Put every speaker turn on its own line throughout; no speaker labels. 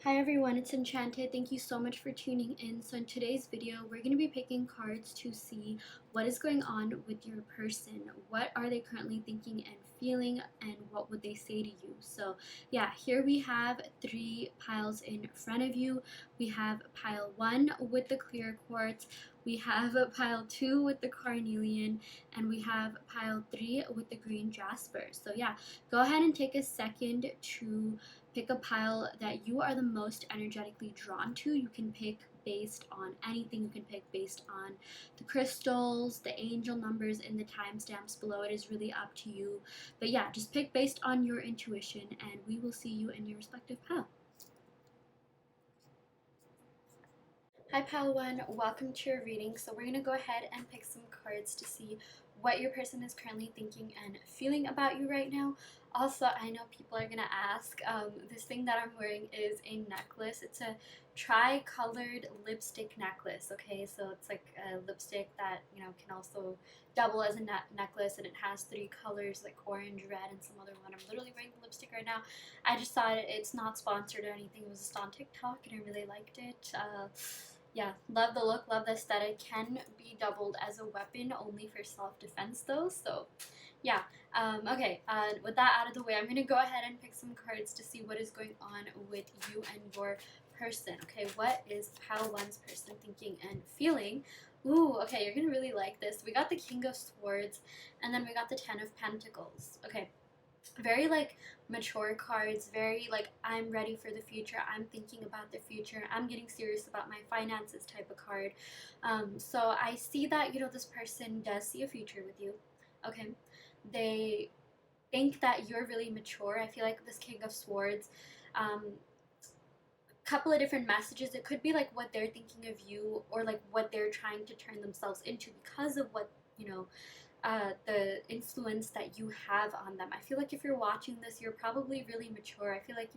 Hi everyone, it's Enchanted. Thank you so much for tuning in. So in today's video, we're going to be picking cards to see what is going on with your person. What are they currently thinking and feeling, and what would they say to you? So yeah, here we have three piles in front of you. We have pile 1 with the clear quartz, we have pile 2 with the carnelian, and we have pile 3 with the green jasper. So yeah, go ahead and take a second to pick a pile that you are the most energetically drawn to. You can pick based on anything. You can pick based on the crystals, the angel numbers, and the timestamps below. It is really up to you. But yeah, just pick based on your intuition, and we will see you in your respective pile. Hi pile 1, welcome to your reading. So we're going to go ahead and pick some cards to see what your person is currently thinking and feeling about you right now. Also, I know people are going to ask, this thing that I'm wearing is a necklace. It's a tri-colored lipstick necklace, okay? So it's like a lipstick that, can also double as a necklace, and it has 3 colors like orange, red, and some other one. I'm literally wearing the lipstick right now. I just thought it's not sponsored or anything. It was just on TikTok and I really liked it. Yeah, love the look, love the aesthetic. Can be doubled as a weapon only for self-defense though, so yeah. Okay, with that out of the way, I'm going to go ahead and pick some cards to see what is going on with you and your person. Okay, what is pile 1's person thinking and feeling? Ooh, okay, you're going to really like this. We got the King of Swords, and then we got the Ten of Pentacles. Okay, very like mature cards, very like I'm ready for the future, I'm thinking about the future, I'm getting serious about my finances type of card. So I see that this person does see a future with you. Okay, they think that you're really mature. I feel like this King of Swords, couple of different messages. It could be like what they're thinking of you, or like what they're trying to turn themselves into because of what the influence that you have on them. I feel like if you're watching this, you're probably really mature. I feel like,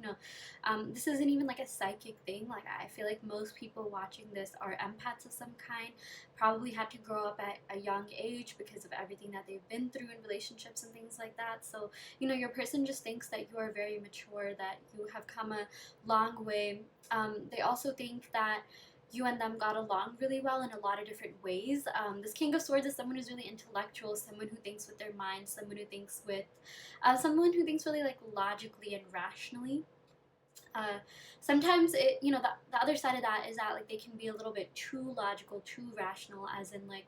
this isn't even like a psychic thing. Like, I feel like most people watching this are empaths of some kind, probably had to grow up at a young age because of everything that they've been through in relationships and things like that. So, your person just thinks that you are very mature, that you have come a long way. They also think that you and them got along really well in a lot of different ways. This King of Swords is someone who's really intellectual, someone who thinks with their mind, someone who thinks really like logically and rationally. Sometimes the other side of that is that like they can be a little bit too logical, too rational, as in like,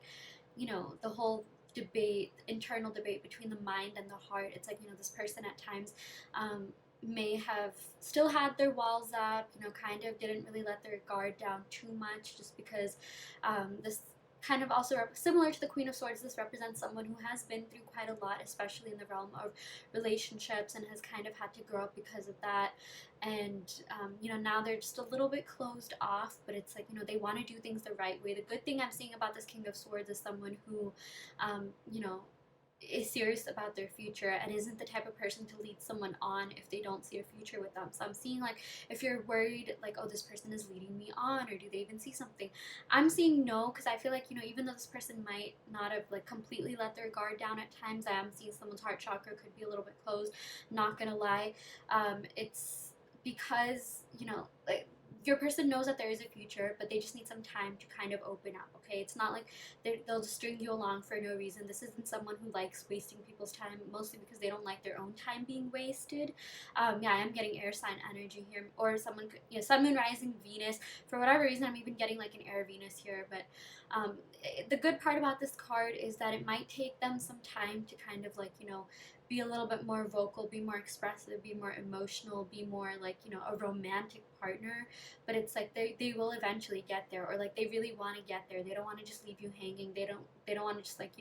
the whole internal debate between the mind and the heart. It's like, this person at times may have still had their walls up, kind of didn't really let their guard down too much, just because this kind of also similar to the Queen of Swords, this represents someone who has been through quite a lot, especially in the realm of relationships, and has kind of had to grow up because of that. And now they're just a little bit closed off, but it's like, they want to do things the right way. The good thing I'm seeing about this King of Swords is someone who is serious about their future and isn't the type of person to lead someone on if they don't see a future with them. So I'm seeing like, if you're worried like, oh, this person is leading me on, or do they even see something, I'm seeing no, because I feel like, even though this person might not have like completely let their guard down at times, I am seeing someone's heart chakra could be a little bit closed, not gonna lie. It's because like, your person knows that there is a future, but they just need some time to kind of open up. Okay, it's not like they'll just string you along for no reason. This isn't someone who likes wasting people's time, mostly because they don't like their own time being wasted. Yeah, I am getting air sign energy here, or someone could, Sun, Moon, Rising, Venus. For whatever reason, I'm even getting like an air Venus here. But the good part about this card is that it might take them some time to kind of like be a little bit more vocal, be more expressive, be more emotional, be more like a romantic partner. But it's like they will eventually get there, or like they really want to get there. They don't want to just leave you hanging. They don't want to just like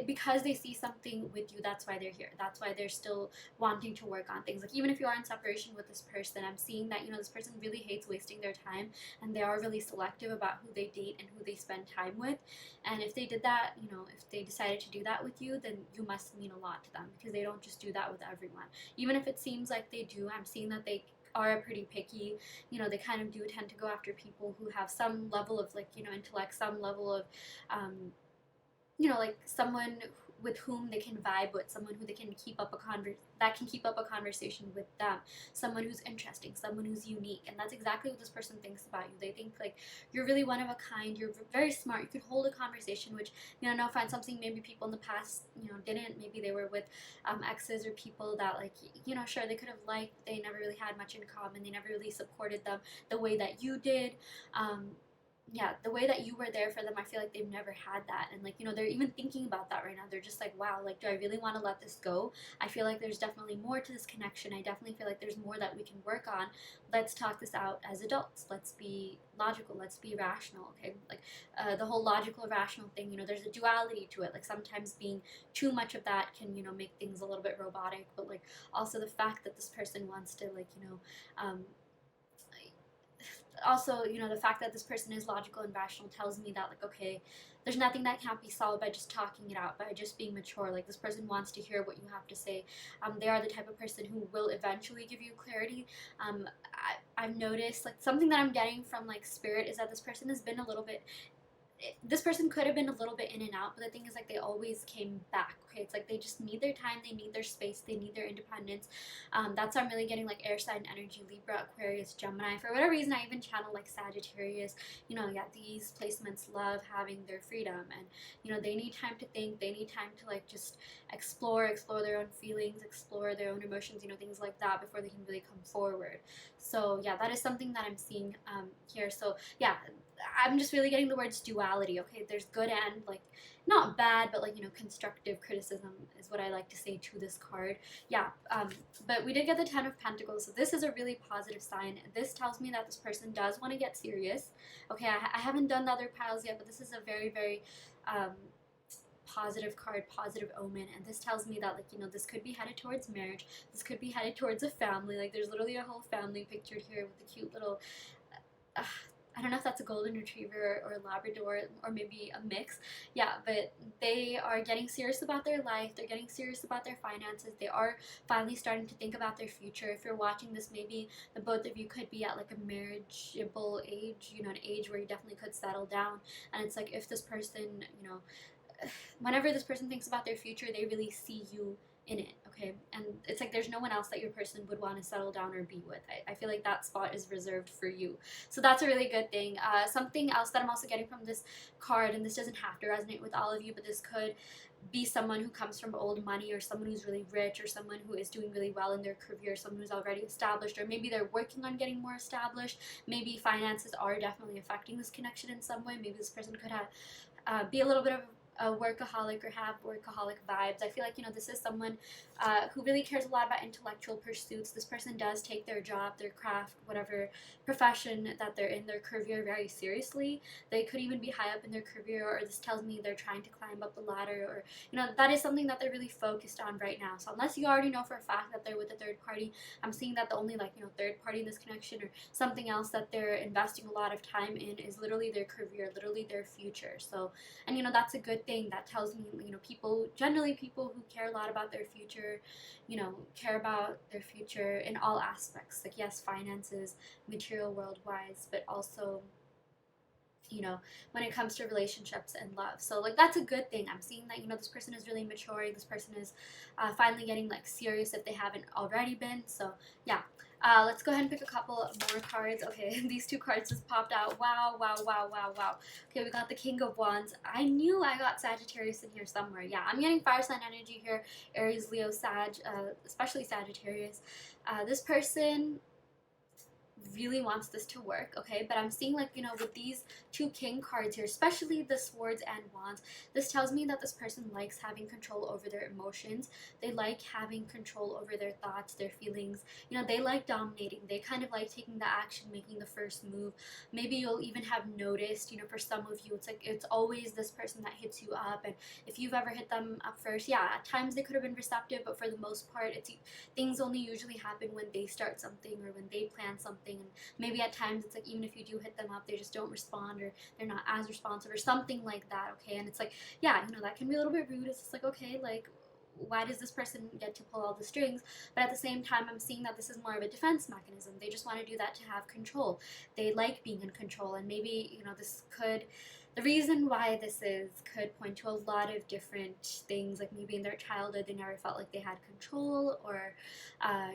because they see something with you, that's why they're here, that's why they're still wanting to work on things. Like, even if you are in separation with this person, I'm seeing that this person really hates wasting their time, and they are really selective about who they date and who they spend time with. And if they did that, if they decided to do that with you, then you must mean a lot to them, because they don't just do that with everyone. Even if it seems like they do, I'm seeing that they are pretty picky. They kind of do tend to go after people who have some level of like intellect, some level of like someone with whom they can vibe with, someone who they can keep up that can keep up a conversation with them, someone who's interesting, someone who's unique. And that's exactly what this person thinks about you. They think like you're really one of a kind, you're very smart, you could hold a conversation, which, you know, no offense, something maybe people in the past, you know, didn't. Maybe they were with exes or people that, like, you know, sure, they could have liked, they never really had much in common, they never really supported them the way that you did. Yeah, the way that you were there for them, I feel like they've never had that. And, like, you know, they're even thinking about that right now. They're just like, wow, like, do I really want to let this go? I feel like there's definitely more to this connection. I definitely feel like there's more that we can work on. Let's talk this out as adults. Let's be logical. Let's be rational, okay? Like, the whole logical, rational thing, you know, there's a duality to it. Like, sometimes being too much of that can, you know, make things a little bit robotic. But, like, also the fact that this person wants to, like, you know, also, you know, the fact that this person is logical and rational tells me that, like, okay, there's nothing that can't be solved by just talking it out, by just being mature. Like, this person wants to hear what you have to say. They are the type of person who will eventually give you clarity. I've noticed, like, something that I'm getting from, like, spirit is that this person has been a little bit, this person could have been a little bit in and out, but the thing is, like, they always came back. Okay, it's like they just need their time, they need their space, they need their independence. That's why I'm really getting, like, air sign energy, Libra, Aquarius, Gemini. For whatever reason, I even channel, like, Sagittarius. You know, yeah, these placements love having their freedom, and, you know, they need time to think, they need time to, like, just explore their own feelings, explore their own emotions, you know, things like that, before they can really come forward. So yeah, that is something that I'm seeing here. So yeah, I'm just really getting the words duality. Okay, there's good and, like, not bad, but, like, you know, constructive criticism is what I like to say to this card. Yeah, but we did get the Ten of Pentacles, so this is a really positive sign. This tells me that this person does want to get serious. Okay, I haven't done the other piles yet, but this is a very, very positive card, positive omen. And this tells me that, like, you know, this could be headed towards marriage, this could be headed towards a family. Like, there's literally a whole family pictured here with a cute little I don't know if that's a golden retriever or a Labrador or maybe a mix. Yeah, but they are getting serious about their life. They're getting serious about their finances. They are finally starting to think about their future. If you're watching this, maybe the both of you could be at, like, a marriageable age, you know, an age where you definitely could settle down. And it's like, if this person, you know, whenever this person thinks about their future, they really see you in it, okay? And it's like there's no one else that your person would want to settle down or be with. I feel like that spot is reserved for you. So that's a really good thing. Something else that I'm also getting from this card, and this doesn't have to resonate with all of you, but this could be someone who comes from old money, or someone who's really rich, or someone who is doing really well in their career, someone who's already established, or maybe they're working on getting more established. Maybe finances are definitely affecting this connection in some way. Maybe this person could have be a little bit of a workaholic or have workaholic vibes. I feel like, you know, this is someone who really cares a lot about intellectual pursuits. This person does take their job, their craft, whatever profession that they're in, their career, very seriously. They could even be high up in their career, or this tells me they're trying to climb up the ladder, or, you know, that is something that they're really focused on right now. So unless you already know for a fact that they're with a third party, I'm seeing that the only, like, you know, third party in this connection, or something else that they're investing a lot of time in, is literally their career, literally their future. So, and, you know, that's a good thing. That tells me, you know, people, generally people who care a lot about their future, you know, care about their future in all aspects. Like, yes, finances, material world wise, but also, you know, when it comes to relationships and love. So, like, that's a good thing. I'm seeing that, you know, this person is really maturing. This person is finally getting, like, serious if they haven't already been. So yeah, let's go ahead and pick a couple more cards. Okay, these two cards just popped out. Wow, wow, wow, wow, wow. Okay, we got the King of Wands. I knew I got Sagittarius in here somewhere. Yeah, I'm getting fire sign energy here. Aries, Leo, Sag, especially Sagittarius. This person really wants this to work, okay? But I'm seeing, like, you know, with these two king cards here, especially the swords and wands, this tells me that this person likes having control over their emotions. They like having control over their thoughts, their feelings. You know, they like dominating. They kind of like taking the action, making the first move. Maybe you'll even have noticed, you know, for some of you, it's like it's always this person that hits you up. And if you've ever hit them up first, yeah, at times they could have been receptive, but for the most part, it's things only usually happen when they start something or when they plan something. And maybe at times it's like, even if you do hit them up, they just don't respond, or they're not as responsive, or something like that, okay? And it's like, yeah, you know, that can be a little bit rude. It's just like, okay, like, why does this person get to pull all the strings? But at the same time, I'm seeing that this is more of a defense mechanism. They just want to do that to have control. They like being in control, and maybe, you know, this could the reason why this is could point to a lot of different things, like maybe in their childhood they never felt like they had control, or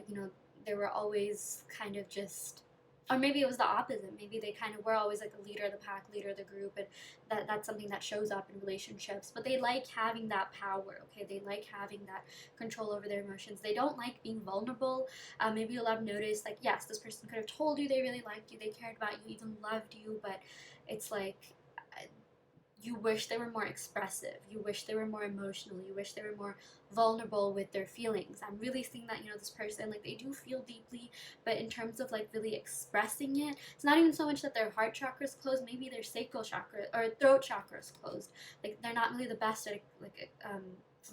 you know, they were always kind of just, or maybe it was the opposite. Maybe they kind of were always like the leader of the pack, leader of the group, and that's something that shows up in relationships. But they like having that power, okay? They like having that control over their emotions. They don't like being vulnerable. Maybe you'll have noticed, like, yes, this person could have told you they really liked you, they cared about you, even loved you, but it's like you wish they were more expressive, you wish they were more emotional, you wish they were more vulnerable with their feelings. I'm really seeing that, you know, this person, like, they do feel deeply, but in terms of like really expressing it, it's not even so much that their heart chakra is closed, maybe their sacral chakra or throat chakra is closed. Like, they're not really the best at like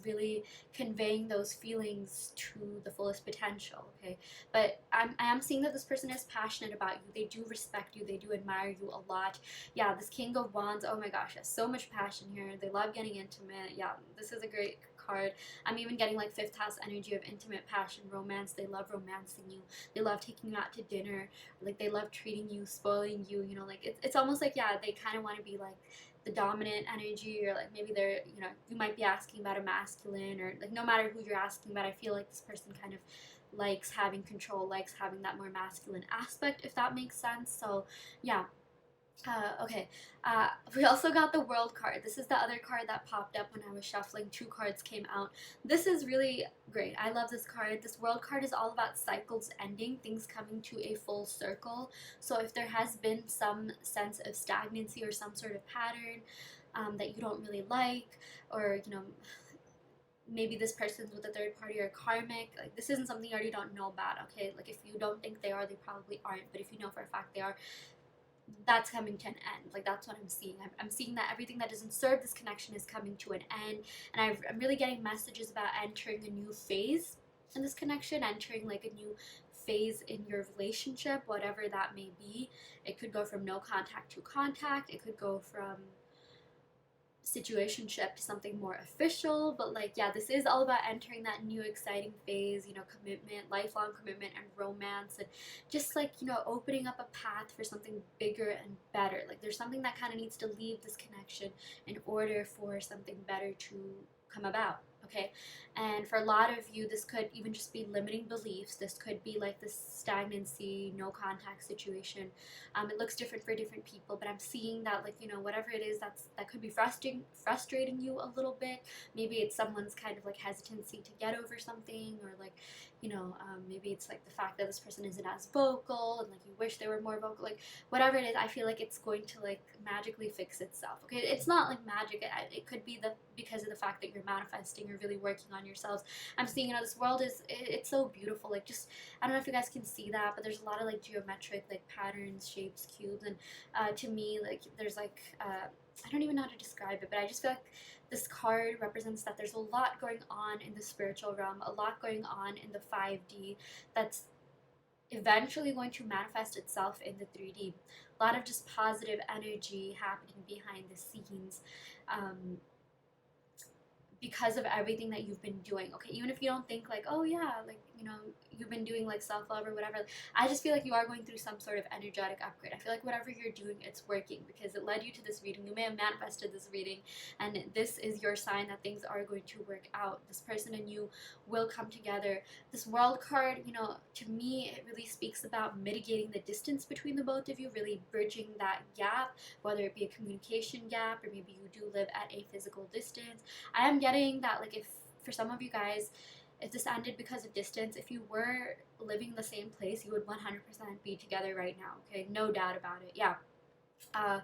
really conveying those feelings to the fullest potential, okay? But I am seeing that this person is passionate about you, they do respect you, they do admire you a lot. Yeah, this King of Wands, oh my gosh, has so much passion here. They love getting intimate. Yeah, this is a great card. I'm even getting like fifth house energy of intimate passion, romance. They love romancing you. They love taking you out to dinner. Like, they love treating you, spoiling you, you know, like it's almost like, yeah, they kind of want to be like the dominant energy, or like maybe they're, you know, you might be asking about a masculine, or like no matter who you're asking about, I feel like this person kind of likes having control, likes having that more masculine aspect, if that makes sense. So yeah, okay. We also got the World card. This is the other card that popped up when I was shuffling. Two cards came out. This is really great. I love this card. This World card is all about cycles ending, things coming to a full circle. So if there has been some sense of stagnancy or some sort of pattern that you don't really like, or, you know, maybe this person's with a third party or karmic, like, this isn't something you already don't know about, okay? Like, if you don't think they are, they probably aren't, but if you know for a fact they are, that's coming to an end. Like, that's what I'm seeing. I'm seeing that everything that doesn't serve this connection is coming to an end, and I'm really getting messages about entering a new phase in this connection, entering like a new phase in your relationship, whatever that may be. It could go from no contact to contact, it could go from situationship to something more official, but like, yeah, this is all about entering that new exciting phase, you know, commitment, lifelong commitment and romance, and just like, you know, opening up a path for something bigger and better. Like, there's something that kind of needs to leave this connection in order for something better to come about, okay? And for a lot of you, this could even just be limiting beliefs. This could be like this stagnancy, no contact situation. It looks different for different people, but I'm seeing that, like, you know, whatever it is that could be frustrating you a little bit. Maybe it's someone's kind of like hesitancy to get over something, or like, you know, maybe it's like the fact that this person isn't as vocal, and like you wish they were more vocal. Like, whatever it is, I feel like it's going to like magically fix itself. Okay, it's not like magic. It could be because of the fact that you're manifesting or really working on yourselves. I'm seeing, you know, this world it's so beautiful. Like, just, I don't know if you guys can see that, but there's a lot of like geometric like patterns, shapes, cubes, and to me, like, there's like I don't even know how to describe it, but I just feel like this card represents that there's a lot going on in the spiritual realm, a lot going on in the 5D that's eventually going to manifest itself in the 3D. A lot of just positive energy happening behind the scenes. Because of everything that you've been doing, okay? Even if you don't think like, oh yeah, like, you know, you've been doing like self-love or whatever, I just feel like you are going through some sort of energetic upgrade. I feel like whatever you're doing, it's working, because it led you to this reading. You may have manifested this reading, and this is your sign that things are going to work out. This person and you will come together. This World card, you know, to me, it really speaks about mitigating the distance between the both of you, really bridging that gap, whether it be a communication gap, or maybe you do live at a physical distance. I am getting that, like, if for some of you guys, if this ended because of distance, if you were living in the same place, you would 100% be together right now, okay? No doubt about it. Yeah. Uh,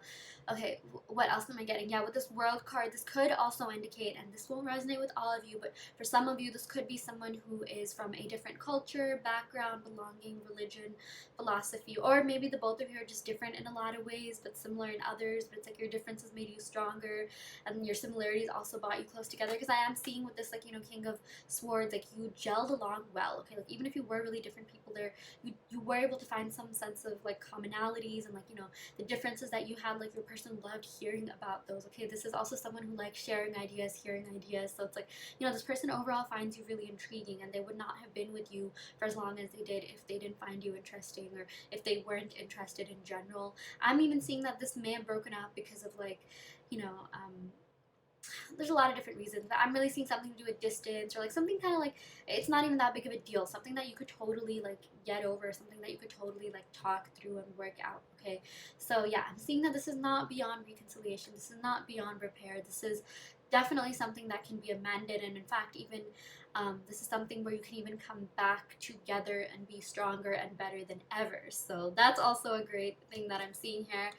okay, what else am I getting? Yeah, with this World card, this could also indicate, and this won't resonate with all of you, but for some of you, this could be someone who is from a different culture, background, belonging, religion, philosophy, or maybe the both of you are just different in a lot of ways, but similar in others, but it's like your differences made you stronger, and your similarities also brought you close together, because I am seeing with this, like, you know, King of Swords, like, you gelled along well, okay? Like, even if you were really different people there, you you were able to find some sense of like commonalities and like, you know, the differences that you had, like your person loved hearing about those. Okay, this is also someone who likes sharing ideas, hearing ideas. So it's like, you know, this person overall finds you really intriguing, and they would not have been with you for as long as they did if they didn't find you interesting, or if they weren't interested in general. I'm even seeing that this may have broken up because of like, you know, there's a lot of different reasons, but I'm really seeing something to do with distance, or like something kind of like, it's not even that big of a deal, something that you could totally like get over, something that you could totally like talk through and work out. Okay, so yeah, I'm seeing that this is not beyond reconciliation, this is not beyond repair, this is definitely something that can be amended, and in fact even this is something where you can even come back together and be stronger and better than ever. So that's also a great thing that I'm seeing here.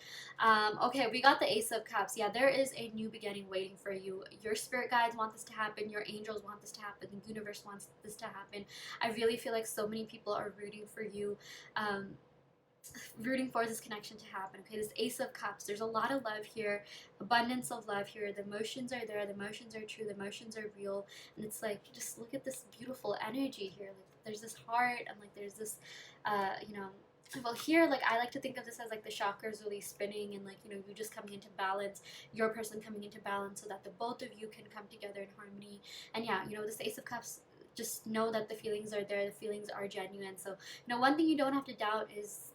Okay, we got the Ace of Cups. Yeah, there is a new beginning waiting for you. Your spirit guides want this to happen. Your angels want this to happen. The universe wants this to happen. I really feel like so many people are rooting for you. Rooting for this connection to happen. Okay, this Ace of Cups, there's a lot of love here, abundance of love here. The emotions are there, the emotions are true, the emotions are real, and it's like, just look at this beautiful energy here. Like there's this heart, and like there's this you know, well here, like I like to think of this as like the chakras really spinning, and like, you know, you just coming into balance, your person coming into balance, so that the both of you can come together in harmony. And yeah, you know, this Ace of Cups, just know that the feelings are there, the feelings are genuine. So, you know, one thing you don't have to doubt is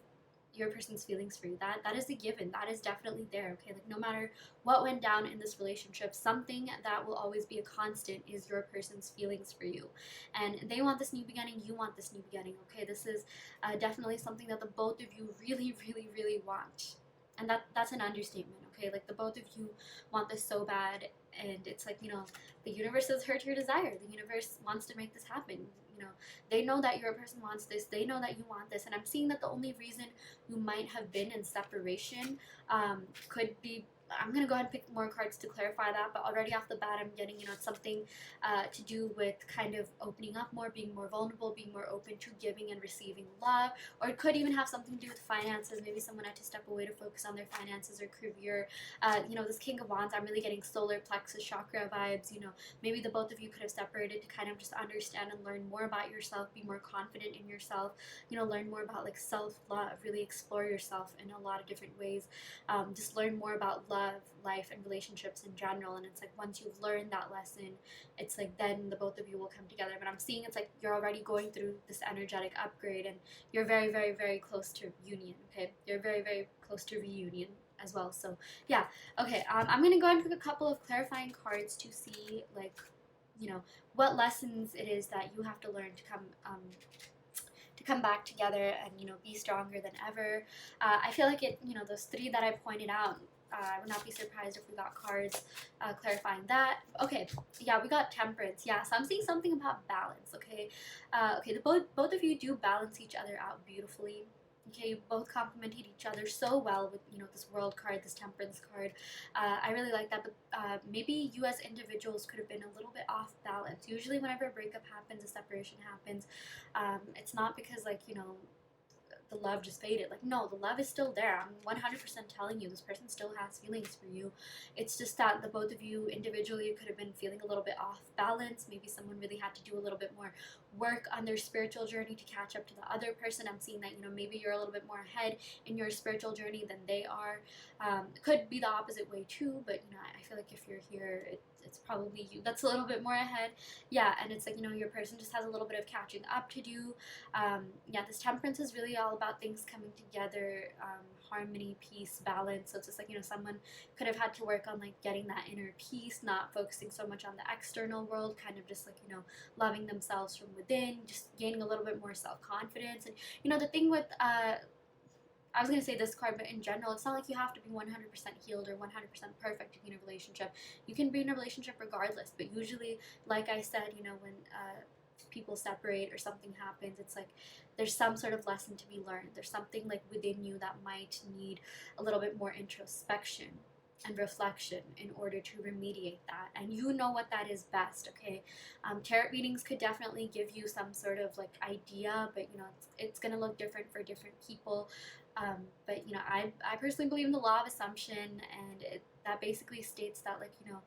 your person's feelings for you. That is a given. That is definitely there. Okay, like no matter what went down in this relationship, something that will always be a constant is your person's feelings for you, and they want this new beginning, you want this new beginning. Okay, this is definitely something that the both of you really really really want, and that's an understatement. Okay, like the both of you want this so bad, and it's like, you know, the universe has heard your desire, the universe wants to make this happen. You know, they know that your person wants this, they know that you want this, and I'm seeing that the only reason you might have been in separation could be, I'm gonna go ahead and pick more cards to clarify that, but already off the bat I'm getting, you know, it's something to do with kind of opening up more, being more vulnerable, being more open to giving and receiving love, or it could even have something to do with finances. Maybe someone had to step away to focus on their finances or career. You know, this King of Wands, I'm really getting solar plexus chakra vibes. You know, maybe the both of you could have separated to kind of just understand and learn more about yourself, be more confident in yourself, you know, learn more about like self-love, really explore yourself in a lot of different ways. Just learn more about love, life, and relationships in general. And it's like once you've learned that lesson, it's like then the both of you will come together. But I'm seeing it's like you're already going through this energetic upgrade, and you're very very very close to union. Okay, you're very very close to reunion as well. So yeah, okay, I'm gonna go and pick a couple of clarifying cards to see, like, you know, what lessons it is that you have to learn to come back together and, you know, be stronger than ever. I feel like it, you know, those three that I pointed out, I would not be surprised if we got cards clarifying that. Okay, yeah, we got Temperance. Yeah, so I'm seeing something about balance. Okay, okay, both of you do balance each other out beautifully. Okay, you both complemented each other so well with, you know, this World card, this Temperance card. I really like that, but maybe you as individuals could have been a little bit off balance. Usually whenever a breakup happens, a separation happens, it's not because, like, you know, the love just faded. Like, no, the love is still there. I'm 100% telling you, this person still has feelings for you. It's just that the both of you individually could have been feeling a little bit off balance. Maybe someone really had to do a little bit more work on their spiritual journey to catch up to the other person. I'm seeing that, you know, maybe you're a little bit more ahead in your spiritual journey than they are. It could be the opposite way too, but, you know, I feel like if you're here, it's probably you that's a little bit more ahead. Yeah, and it's like, you know, your person just has a little bit of catching up to do. Yeah, this Temperance is really all about things coming together, harmony, peace, balance. So it's just like, you know, someone could have had to work on like getting that inner peace, not focusing so much on the external world, kind of just like, you know, loving themselves from within, just gaining a little bit more self-confidence. And, you know, the thing with I was going to say this card, but in general, it's not like you have to be 100% healed or 100% perfect to be in a relationship. You can be in a relationship regardless, but usually, like I said, you know, when people separate or something happens, it's like there's some sort of lesson to be learned. There's something like within you that might need a little bit more introspection and reflection in order to remediate that, and you know what that is best. Okay, tarot readings could definitely give you some sort of like idea, but, you know, it's going to look different for different people. But, you know, I personally believe in the law of assumption, and that basically states that, like, you know,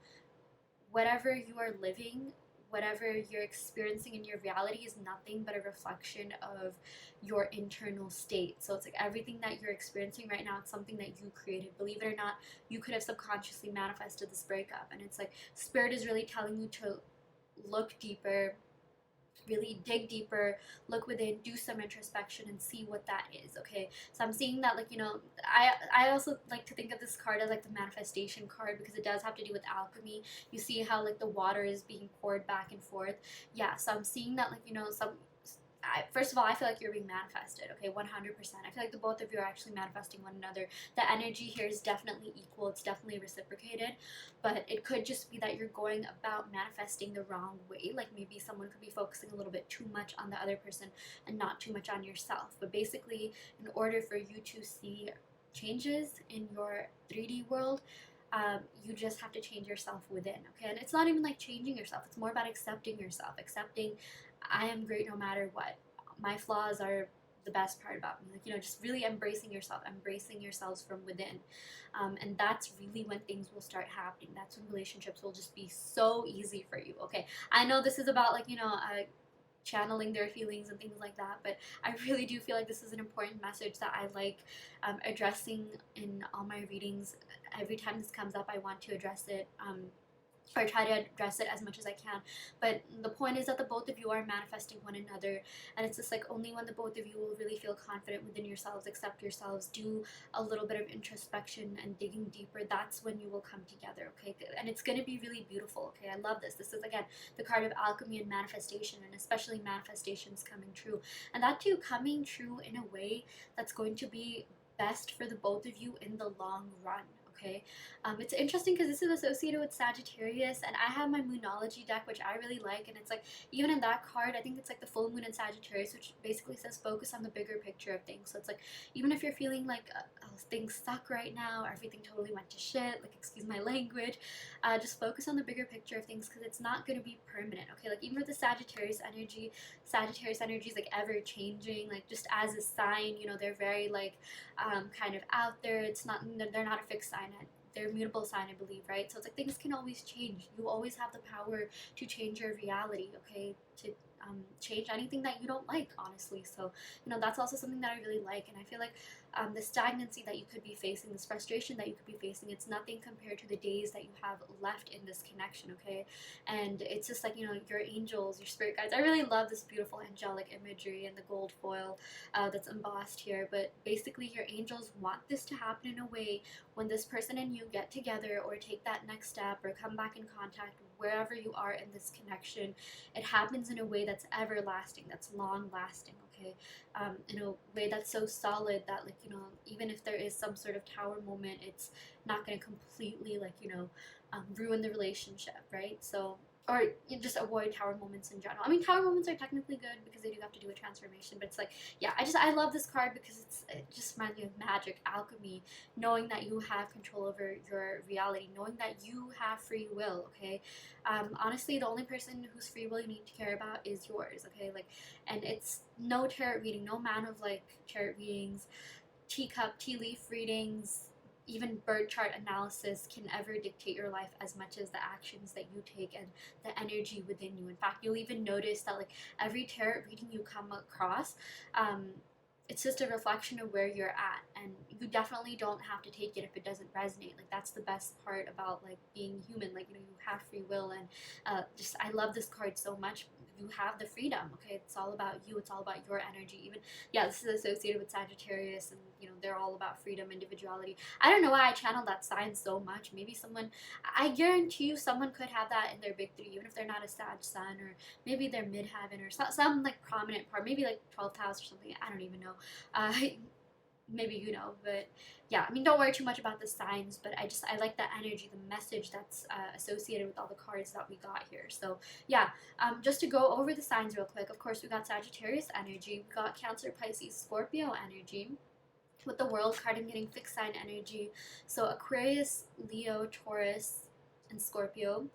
whatever you are living, whatever you're experiencing in your reality is nothing but a reflection of your internal state. So it's like everything that you're experiencing right now, it's something that you created. Believe it or not, you could have subconsciously manifested this breakup. And it's like spirit is really telling you to look deeper, really dig deeper, look within, do some introspection, and see what that is. Okay, so I'm seeing that, like, I also like to think of this card as like the manifestation card, because it does have to do with alchemy. You see how like the water is being poured back and forth. Yeah, so I'm seeing that, like, first of all, I feel like you're being manifested, okay, 100%. I feel like the both of you are actually manifesting one another. The energy here is definitely equal, it's definitely reciprocated, but it could just be that you're going about manifesting the wrong way. Like maybe someone could be focusing a little bit too much on the other person and not too much on yourself. But basically, in order for you to see changes in your 3D world, you just have to change yourself within, okay? And it's not even like changing yourself, it's more about accepting yourself, accepting I am great no matter what. My flaws are the best part about me. Like, just really embracing yourself, embracing yourselves from within. And that's really when things will start happening. That's when relationships will just be so easy for you, okay? I know this is about, like, channeling their feelings and things like that, but I really do feel like this is an important message that I like addressing in all my readings. Every time this comes up, I want to address it. Or try to address it as much as I can. But the point is that the both of you are manifesting one another, and it's just like only when the both of you will really feel confident within yourselves, accept yourselves, do a little bit of introspection and digging deeper, that's when you will come together, okay? And it's going to be really beautiful, okay? I love this. This is, again, the card of alchemy and manifestation, and especially manifestations coming true. And that too, coming true in a way that's going to be best for the both of you in the long run. Okay, it's interesting because this is associated with Sagittarius, and I have my Moonology deck, which I really like, and it's like, even in that card, I think it's like the full moon in Sagittarius, which basically says focus on the bigger picture of things. So it's like, even if you're feeling like things suck right now, or everything totally went to shit, like, excuse my language, just focus on the bigger picture of things, because it's not going to be permanent, okay? Like, even with the Sagittarius energy is like ever changing, like, just as a sign, they're very like kind of out there. It's not, they're not a fixed sign, they're a mutable sign, I believe, right? So it's like things can always change. You always have the power to change your reality, okay? To change anything that you don't like, honestly. So that's also something that I really like. And I feel like the stagnancy that you could be facing, this frustration that you could be facing, it's nothing compared to the days that you have left in this connection, okay? And it's just like, your angels, your spirit guides. I really love this beautiful angelic imagery and the gold foil that's embossed here. But basically, your angels want this to happen in a way when this person and you get together, or take that next step, or come back in contact wherever you are in this connection, it happens in a way that's everlasting, that's long lasting, okay? In a way that's so solid that, like, even if there is some sort of tower moment, it's not going to completely, like, ruin the relationship, right? So, or just avoid tower moments in general. I mean, tower moments are technically good because they do have to do with transformation, but it's like, yeah, I love this card because it just reminds me of magic, alchemy, knowing that you have control over your reality, knowing that you have free will, okay? Honestly, the only person whose free will you need to care about is yours, okay? Like, and it's no tarot reading, no amount of like tarot readings, teacup, tea leaf readings, even bird chart analysis can ever dictate your life as much as the actions that you take and the energy within you. In fact, you'll even notice that, like, every tarot reading you come across, it's just a reflection of where you're at, and you definitely don't have to take it if it doesn't resonate. Like, that's the best part about, like, being human. Like, you have free will, and just, I love this card so much. You have the freedom, okay? It's all about you, it's all about your energy. Even, yeah, this is associated with Sagittarius, and they're all about freedom, individuality. I don't know why I channeled that sign so much. Maybe someone, I guarantee you, someone could have that in their big three, even if they're not a Sag sun, or maybe they're midheaven, or some like prominent part, maybe like 12th house or something. I don't even know. Maybe but yeah, I mean, don't worry too much about the signs, but I like the energy, the message that's associated with all the cards that we got here. So yeah, just to go over the signs real quick, of course, we got Sagittarius energy, we got Cancer, Pisces, Scorpio energy. With the World card, I'm getting fixed sign energy, so Aquarius, Leo, Taurus, and Scorpio.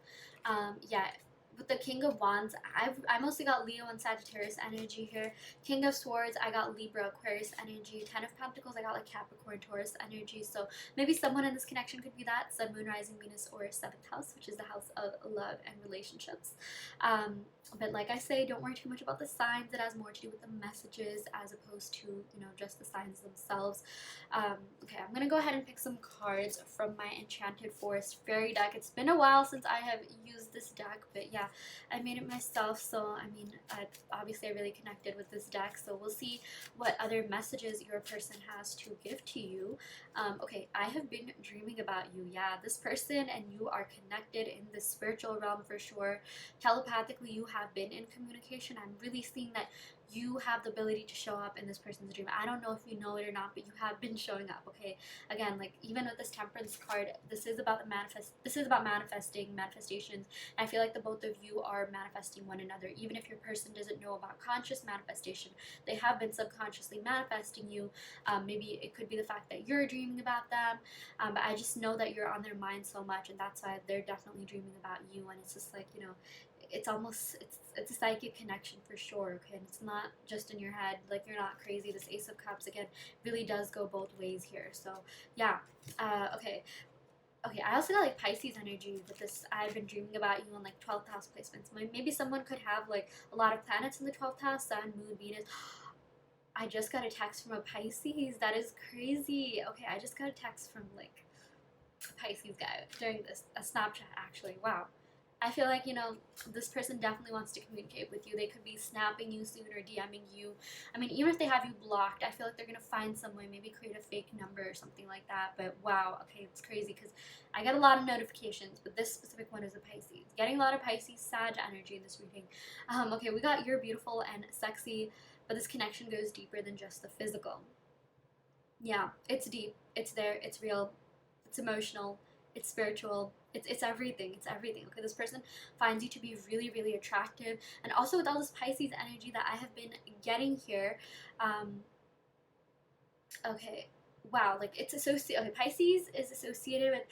Yeah, with the King of Wands, I mostly got Leo and Sagittarius energy here. King of Swords, I got Libra, Aquarius energy. Ten of Pentacles, I got like Capricorn, Taurus energy. So maybe someone in this connection could be that Sun, Moon, Rising, Venus, or 7th house, which is the house of love and relationships. But like I say, don't worry too much about the signs. It has more to do with the messages as opposed to, you know, just the signs themselves. Okay, I'm gonna go ahead and pick some cards from my Enchanted Forest Fairy deck. It's been a while since I have used this deck, but yeah, I made it myself. So I mean, obviously I really connected with this deck. So we'll see what other messages your person has to give to you. Okay, I have been dreaming about you. Yeah, this person and you are connected in the spiritual realm for sure. Telepathically, you have been in communication. I'm really seeing that you have the ability to show up in this person's dream. I don't know if you know it or not, but you have been showing up. Okay, again, like even with this Temperance card, this is about manifestations. I feel like the both of you are manifesting one another. Even if your person doesn't know about conscious manifestation, they have been subconsciously manifesting you. Maybe it could be the fact that you're dreaming about them, but I just know that you're on their mind so much, and that's why they're definitely dreaming about you. And it's just like, you know, it's almost it's a psychic connection for sure. Okay, and it's not just in your head, like you're not crazy. This Ace of Cups again really does go both ways here. So yeah, okay, I also got like Pisces energy with this. I've been dreaming about you on like 12th house placements. Maybe someone could have like a lot of planets in the 12th house: Sun, Moon, Venus. I just got a text from a Pisces. That is crazy. Okay, I just got a text from like a Pisces guy during this a Snapchat actually. Wow. I feel like, you know, this person definitely wants to communicate with you. They could be snapping you soon or DMing you. I mean, even if they have you blocked, I feel like they're going to find some way, maybe create a fake number or something like that. But wow, okay, it's crazy because I get a lot of notifications, but this specific one is a Pisces. Getting a lot of Pisces, Sag energy in this reading. Okay, we got you're beautiful and sexy, but this connection goes deeper than just the physical. Yeah, it's deep, it's there, it's real, it's emotional, it's spiritual, it's everything, it's everything. Okay, this person finds you to be really, really attractive, and also with all this Pisces energy that I have been getting here, okay, wow, like it's associated, okay, Pisces is associated with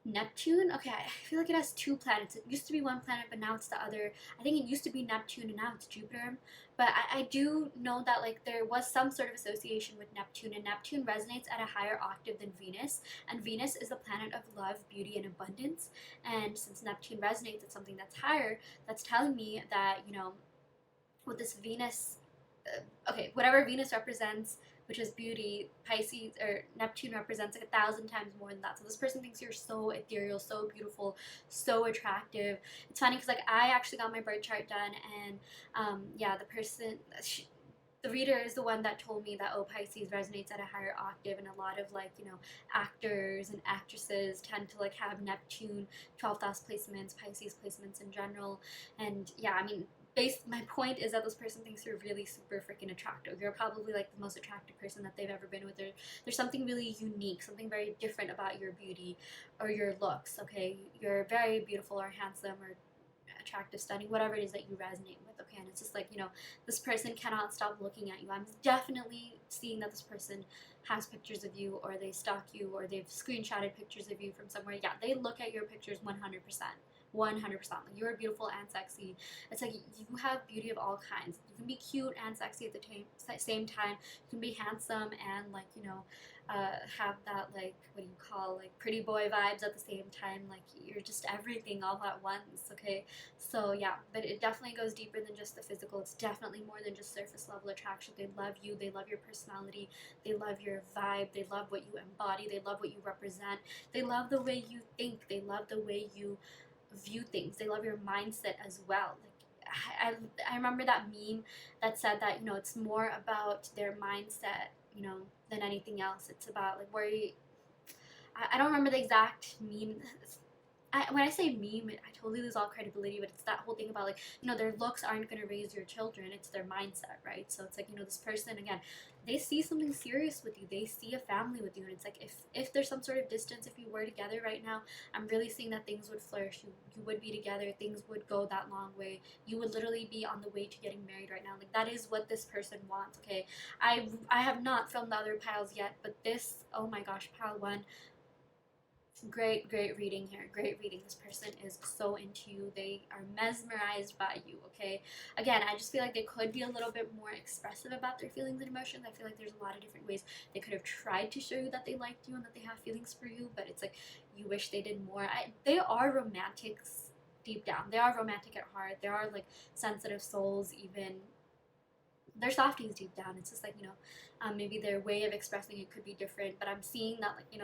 Neptune. Okay, I feel like it has two planets. It used to be one planet, but now it's the other. I think it used to be Neptune and now it's Jupiter. But I do know that like there was some sort of association with Neptune, and Neptune resonates at a higher octave than Venus. And Venus is the planet of love, beauty, and abundance. And since Neptune resonates at something that's higher, that's telling me that, you know, with this Venus, okay, whatever Venus represents, which is beauty, Pisces or Neptune represents like 1,000 times more than that. So this person thinks you're so ethereal, so beautiful, so attractive. It's funny because like I actually got my birth chart done, and yeah, the person. The reader is the one that told me that, oh, Pisces resonates at a higher octave, and a lot of like, you know, actors and actresses tend to like have Neptune 12th house placements, Pisces placements in general. And yeah, I mean, my point is that this person thinks you're really super freaking attractive. You're probably like the most attractive person that they've ever been with. There's something really unique, something very different about your beauty or your looks. Okay, you're very beautiful or handsome or attractive, stunning, whatever it is that you resonate with. Okay, and it's just like, you know, this person cannot stop looking at you. I'm definitely seeing that this person has pictures of you, or they stalk you, or they've screenshotted pictures of you from somewhere. Yeah, they look at your pictures 100%. 100%. Like, you're beautiful and sexy. It's like you have beauty of all kinds. You can be cute and sexy at the same time. You can be handsome and like, you know, have that like, what do you call, like pretty boy vibes at the same time. Like you're just everything all at once. Okay, so yeah, but it definitely goes deeper than just the physical. It's definitely more than just surface level attraction. They love you. They love your personality. They love your vibe. They love what you embody. They love what you represent. They love the way you think. They love the way you view things. They love your mindset as well. Like I remember that meme that said that, you know, it's more about their mindset, you know, than anything else. It's about like where you, I don't remember the exact meme. When I say meme, I totally lose all credibility, but it's that whole thing about like, you know, their looks aren't going to raise your children. It's their mindset, right? So it's like, you know, this person, again, they see something serious with you. They see a family with you. And it's like, if there's some sort of distance, if you were together right now, I'm really seeing that things would flourish. You would be together. Things would go that long way. You would literally be on the way to getting married right now. Like, that is what this person wants, okay? I have not filmed the other piles yet, but this, oh my gosh, pile one, Great, great reading here. Great reading. This person is so into you. They are mesmerized by you, okay? Again, I just feel like they could be a little bit more expressive about their feelings and emotions. I feel like there's a lot of different ways they could have tried to show you that they liked you and that they have feelings for you, but it's like you wish they did more. They are romantics deep down. They are romantic at heart. They are like sensitive souls, even. They're softies deep down. It's just like, maybe their way of expressing it could be different, but I'm seeing that, like,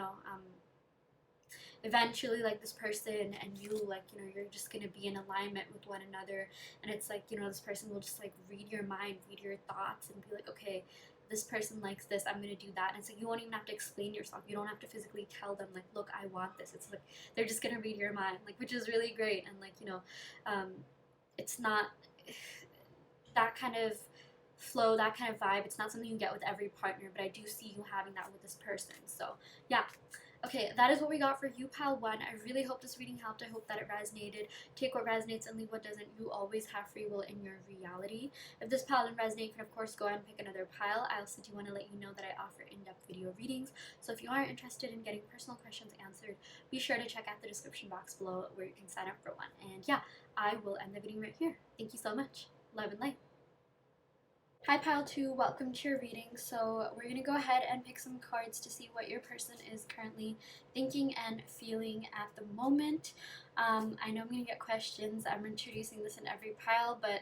eventually, like, this person and you, like, you're just gonna be in alignment with one another, and it's like, this person will just like read your mind, read your thoughts, and be like, okay, this person likes this, I'm gonna do that. And it's like you won't even have to explain yourself. You don't have to physically tell them, like, look, I want this. It's like they're just gonna read your mind, like, which is really great. And like, um, it's not that kind of flow, that kind of vibe. It's not something you get with every partner, but I do see you having that with this person. So yeah. Okay, that is what we got for you, Pal 1. I really hope this reading helped. I hope that it resonated. Take what resonates and leave what doesn't. You always have free will in your reality. If this pile didn't resonate, you can of course go ahead and pick another pile. I also do want to let you know that I offer in-depth video readings. So if you are interested in getting personal questions answered, be sure to check out the description box below where you can sign up for one. And yeah, I will end the video right here. Thank you so much. Love and light. Hi Pile 2, welcome to your reading. So we're going to go ahead and pick some cards to see what your person is currently thinking and feeling at the moment. I know I'm going to get questions. I'm introducing this in every pile, but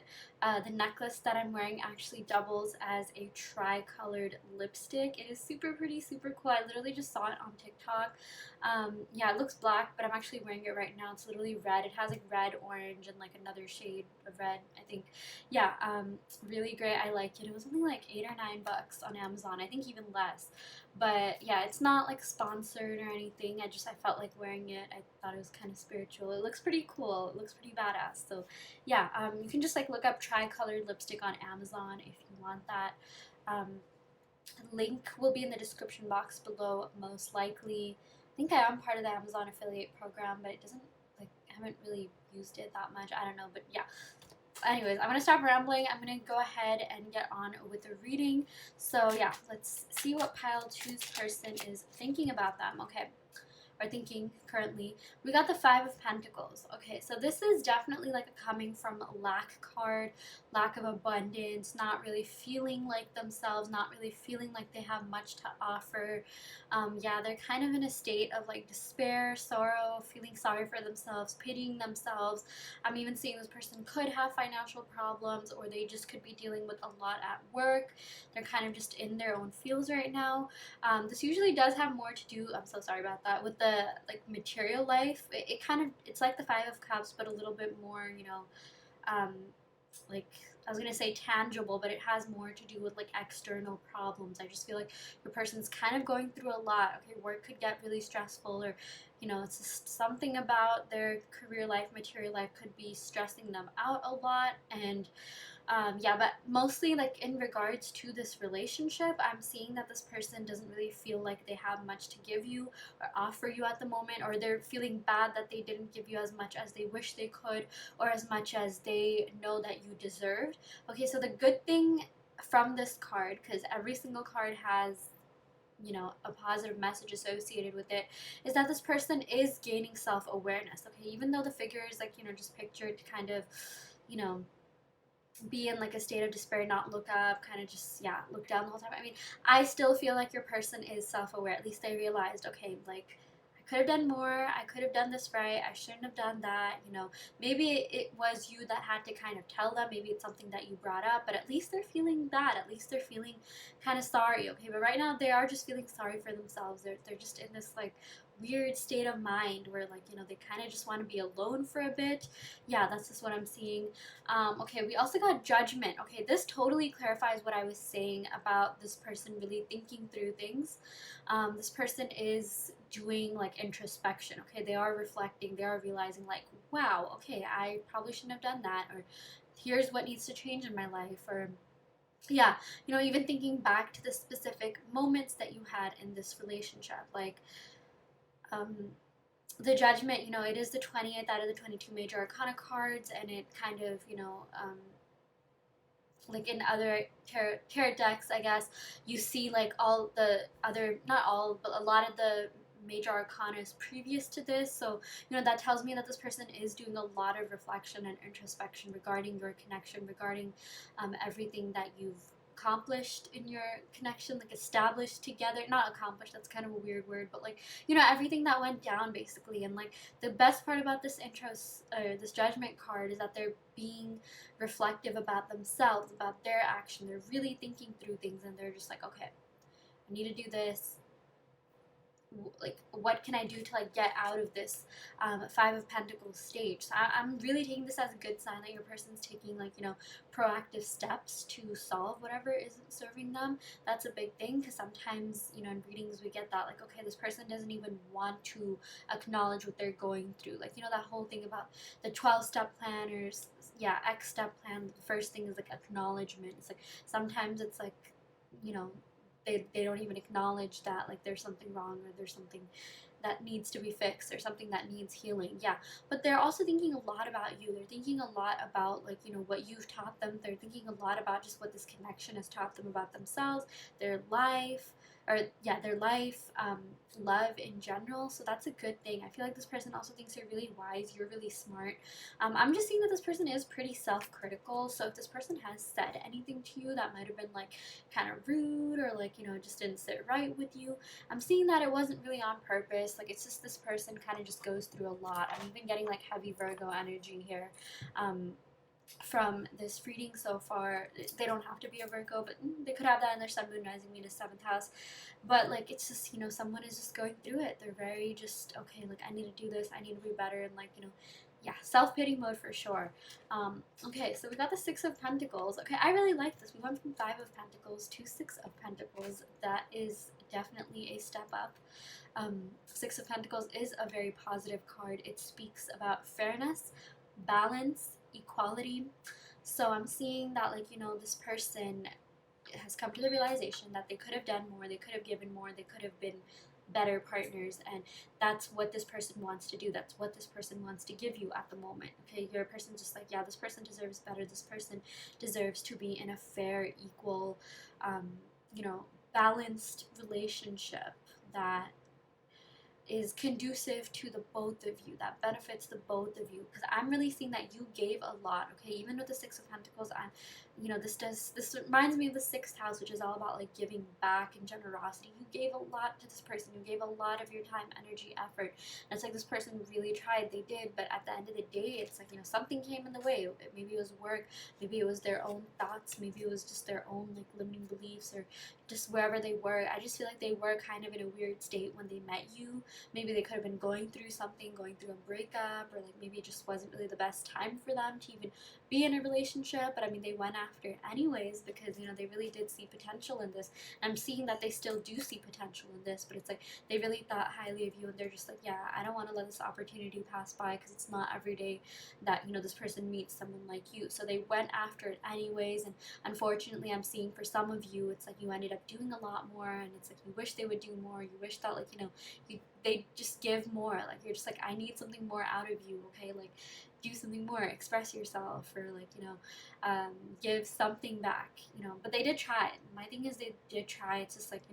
the necklace that I'm wearing actually doubles as a tri-colored lipstick. It is super pretty, super cool. I literally just saw it on TikTok. Yeah, it looks black, but I'm actually wearing it right now. It's literally red. It has like red, orange, and like another shade of red, I think. Yeah, it's really great. I like it. It was only like $8 or $9 on Amazon. I think even less. But yeah, it's not like sponsored or anything. I felt like wearing it. I thought it was kind of spiritual. It looks pretty cool. It looks pretty badass. So yeah, you can just like look up tri-colored lipstick on Amazon if you want that. Link will be in the description box below, most likely. I think I am part of the Amazon affiliate program, but it doesn't, like, I haven't really used it that much. I don't know, but yeah. Anyways, I'm gonna stop rambling. I'm gonna go ahead and get on with the reading. So yeah, let's see what pile 2's person is thinking about them. Okay, are thinking currently. We got the Five of Pentacles. Okay, so this is definitely like a coming from lack card, lack of abundance, not really feeling like themselves, not really feeling like they have much to offer. Yeah, they're kind of in a state of like despair, sorrow, feeling sorry for themselves, pitying themselves. I'm even seeing this person could have financial problems, or they just could be dealing with a lot at work. They're kind of just in their own feels right now. This usually does have more to do, I'm so sorry about that, with the like material life. It kind of, it's like the Five of Cups, but a little bit more, like, I was gonna say tangible, but it has more to do with like external problems. I just feel like your person's kind of going through a lot. Okay, work could get really stressful, or it's just something about their career life, material life could be stressing them out a lot. And yeah, but mostly like in regards to this relationship, I'm seeing that this person doesn't really feel like they have much to give you or offer you at the moment, or they're feeling bad that they didn't give you as much as they wish they could, or as much as they know that you deserved. Okay, so the good thing from this card, because every single card has a positive message associated with it, is that this person is gaining self-awareness. Okay, even though the figure is like just pictured to kind of be in like a state of despair, not look up, kind of just, yeah, look down the whole time. I mean, I still feel like your person is self-aware. At least they realized, okay, like, I could have done more, I could have done this right, I shouldn't have done that. Maybe it was you that had to kind of tell them, maybe it's something that you brought up, but at least they're feeling bad, at least they're feeling kind of sorry. Okay, but right now they are just feeling sorry for themselves. They're just in this like weird state of mind where, like, they kind of just want to be alone for a bit. Yeah, that's just what I'm seeing. Okay, we also got Judgment. Okay, this totally clarifies what I was saying about this person really thinking through things. This person is doing like introspection. Okay, they are reflecting, they are realizing like, wow, okay, I probably shouldn't have done that, or here's what needs to change in my life, or yeah, even thinking back to the specific moments that you had in this relationship. Like, the Judgment, it is the 20th out of the 22 major arcana cards, and it kind of, like in other tarot decks, I guess, you see like all the other, not all, but a lot of the major arcanas previous to this. So, that tells me that this person is doing a lot of reflection and introspection regarding your connection, regarding everything that you've accomplished in your connection, like established together. Not accomplished, that's kind of a weird word, but like, everything that went down basically. And like the best part about this this judgment card is that they're being reflective about themselves, about their action. They're really thinking through things, and they're just like, okay, I need to do this. Like, what can I do to like get out of this Five of Pentacles stage? So I'm really taking this as a good sign that your person's taking like, proactive steps to solve whatever isn't serving them. That's a big thing, because sometimes, in readings we get that like, okay, this person doesn't even want to acknowledge what they're going through. Like, that whole thing about the 12-step plan, or X-step plan. The first thing is like acknowledgement. It's like sometimes it's like, they don't even acknowledge that like there's something wrong, or there's something that needs to be fixed, or something that needs healing. Yeah, but they're also thinking a lot about you. They're thinking a lot about like, what you've taught them. They're thinking a lot about just what this connection has taught them about themselves, their life, love in general. So that's a good thing. I feel like this person also thinks you're really wise, you're really smart. I'm just seeing that this person is pretty self-critical. So if this person has said anything to you that might have been like kind of rude, or like, just didn't sit right with you, I'm seeing that it wasn't really on purpose. Like, it's just this person kind of just goes through a lot. I'm even getting like heavy Virgo energy here. From this reading so far. They don't have to be a Virgo, but they could have that in their Sun, Moon, Rising, Venus, 7th house. But like, it's just, someone is just going through it. They're very just, okay, like, I need to do this, I need to be better, and like, yeah, self-pity mode for sure. Okay, so we got the Six of Pentacles. Okay, I really like this. We went from Five of Pentacles to Six of Pentacles. That is definitely a step up. Six of Pentacles is a very positive card. It speaks about fairness, balance, equality. So I'm seeing that like, this person has come to the realization that they could have done more, they could have given more, they could have been better partners, and that's what this person wants to do. That's what this person wants to give you at the moment. Okay, your person's just like, yeah, this person deserves better. This person deserves to be in a fair, equal, balanced relationship that is conducive to the both of you, that benefits the both of you. Because I'm really seeing that you gave a lot. Okay, even with the Six of Pentacles, this reminds me of the 6th house, which is all about like giving back and generosity. You gave a lot to this person. You gave a lot of your time, energy, effort. And it's like this person really tried. They did, but at the end of the day, it's like, something came in the way. Maybe it was work. Maybe it was their own thoughts. Maybe it was just their own like limiting beliefs, or just wherever they were. I just feel like they were kind of in a weird state when they met you. Maybe they could have been going through something, going through a breakup, or like maybe it just wasn't really the best time for them to even be in a relationship. But I mean, they went after it anyways, because they really did see potential in this. And I'm seeing that they still do see potential in this, but it's like they really thought highly of you, and they're just like, yeah, I don't want to let this opportunity pass by, because it's not every day that this person meets someone like you. So they went after it anyways. And unfortunately, I'm seeing for some of you, it's like you ended up doing a lot more, and it's like you wish they would do more. You wish that like they just give more. Like, you're just like, I need something more out of you. Okay, like, do something more, express yourself, or like, give something back, but they did try. My thing is, they did try. It's just like,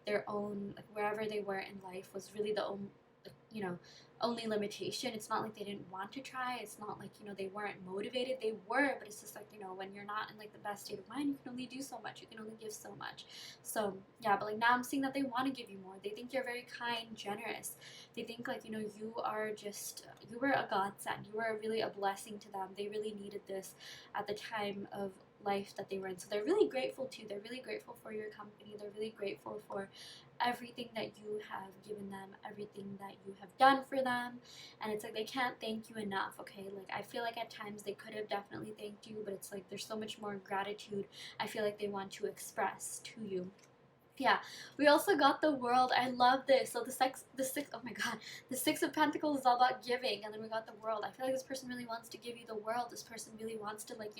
their own, like, wherever they were in life was really the only limitation. It's not like they didn't want to try. It's not like, they weren't motivated. They were, but it's just like, when you're not in like the best state of mind, you can only do so much. You can only give so much. So yeah, but like now I'm seeing that they want to give you more. They think you're very kind, generous. They think like, you were a godsend. You were really a blessing to them. They really needed this at the time of life that they were in. So they're really grateful too. They're really grateful for your company. They're really grateful for everything that you have given them, everything that you have done for them. And it's like they can't thank you enough. Okay, like I feel like at times they could have definitely thanked you, but it's like there's so much more gratitude I feel like they want to express to you. Yeah, we also got the World. I love this. So the six, oh my god, the Six of Pentacles is all about giving, and then we got the World. I feel like this person really wants to give you the world. This person really wants to like,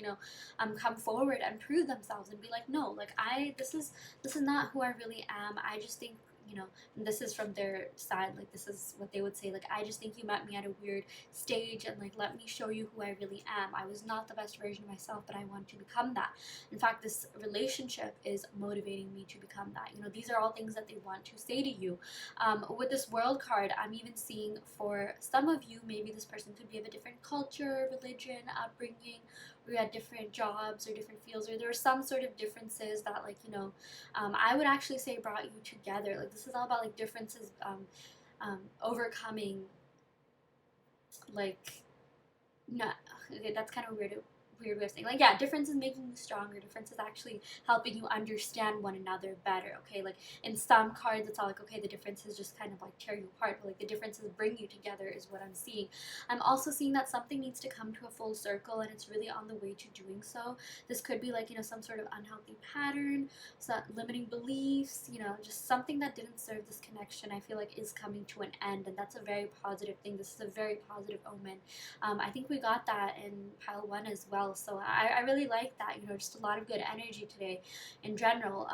come forward and prove themselves and be like, no, like this is not who I really am. I just think, you know, and this is from their side, like this is what they would say, like, I just think you met me at a weird stage, and like, let me show you who I really am. I was not the best version of myself, but I want to become that. In fact, this relationship is motivating me to become that. You know, these are all things that they want to say to you. With this world card, I'm even seeing for some of you, maybe this person could be of a different culture, religion, upbringing, or you had different jobs or different fields, or there were some sort of differences that, like, you know, I would actually say brought you together. Like, this is all about like differences, overcoming, like, no, okay, that's kind of weird way of saying, like, yeah, difference is making you stronger, difference is actually helping you understand one another better. Okay, like in some cards it's all like, okay, the differences just kind of like tear you apart, but like the differences bring you together is what I'm seeing. I'm also seeing that something needs to come to a full circle, and it's really on the way to doing so. This could be like, you know, some sort of unhealthy pattern, some limiting beliefs, you know, just something that didn't serve this connection, I feel like is coming to an end, and that's a very positive thing. This is a very positive omen. I think we got that in pile one as well. So I really like that. You know, just a lot of good energy today in general.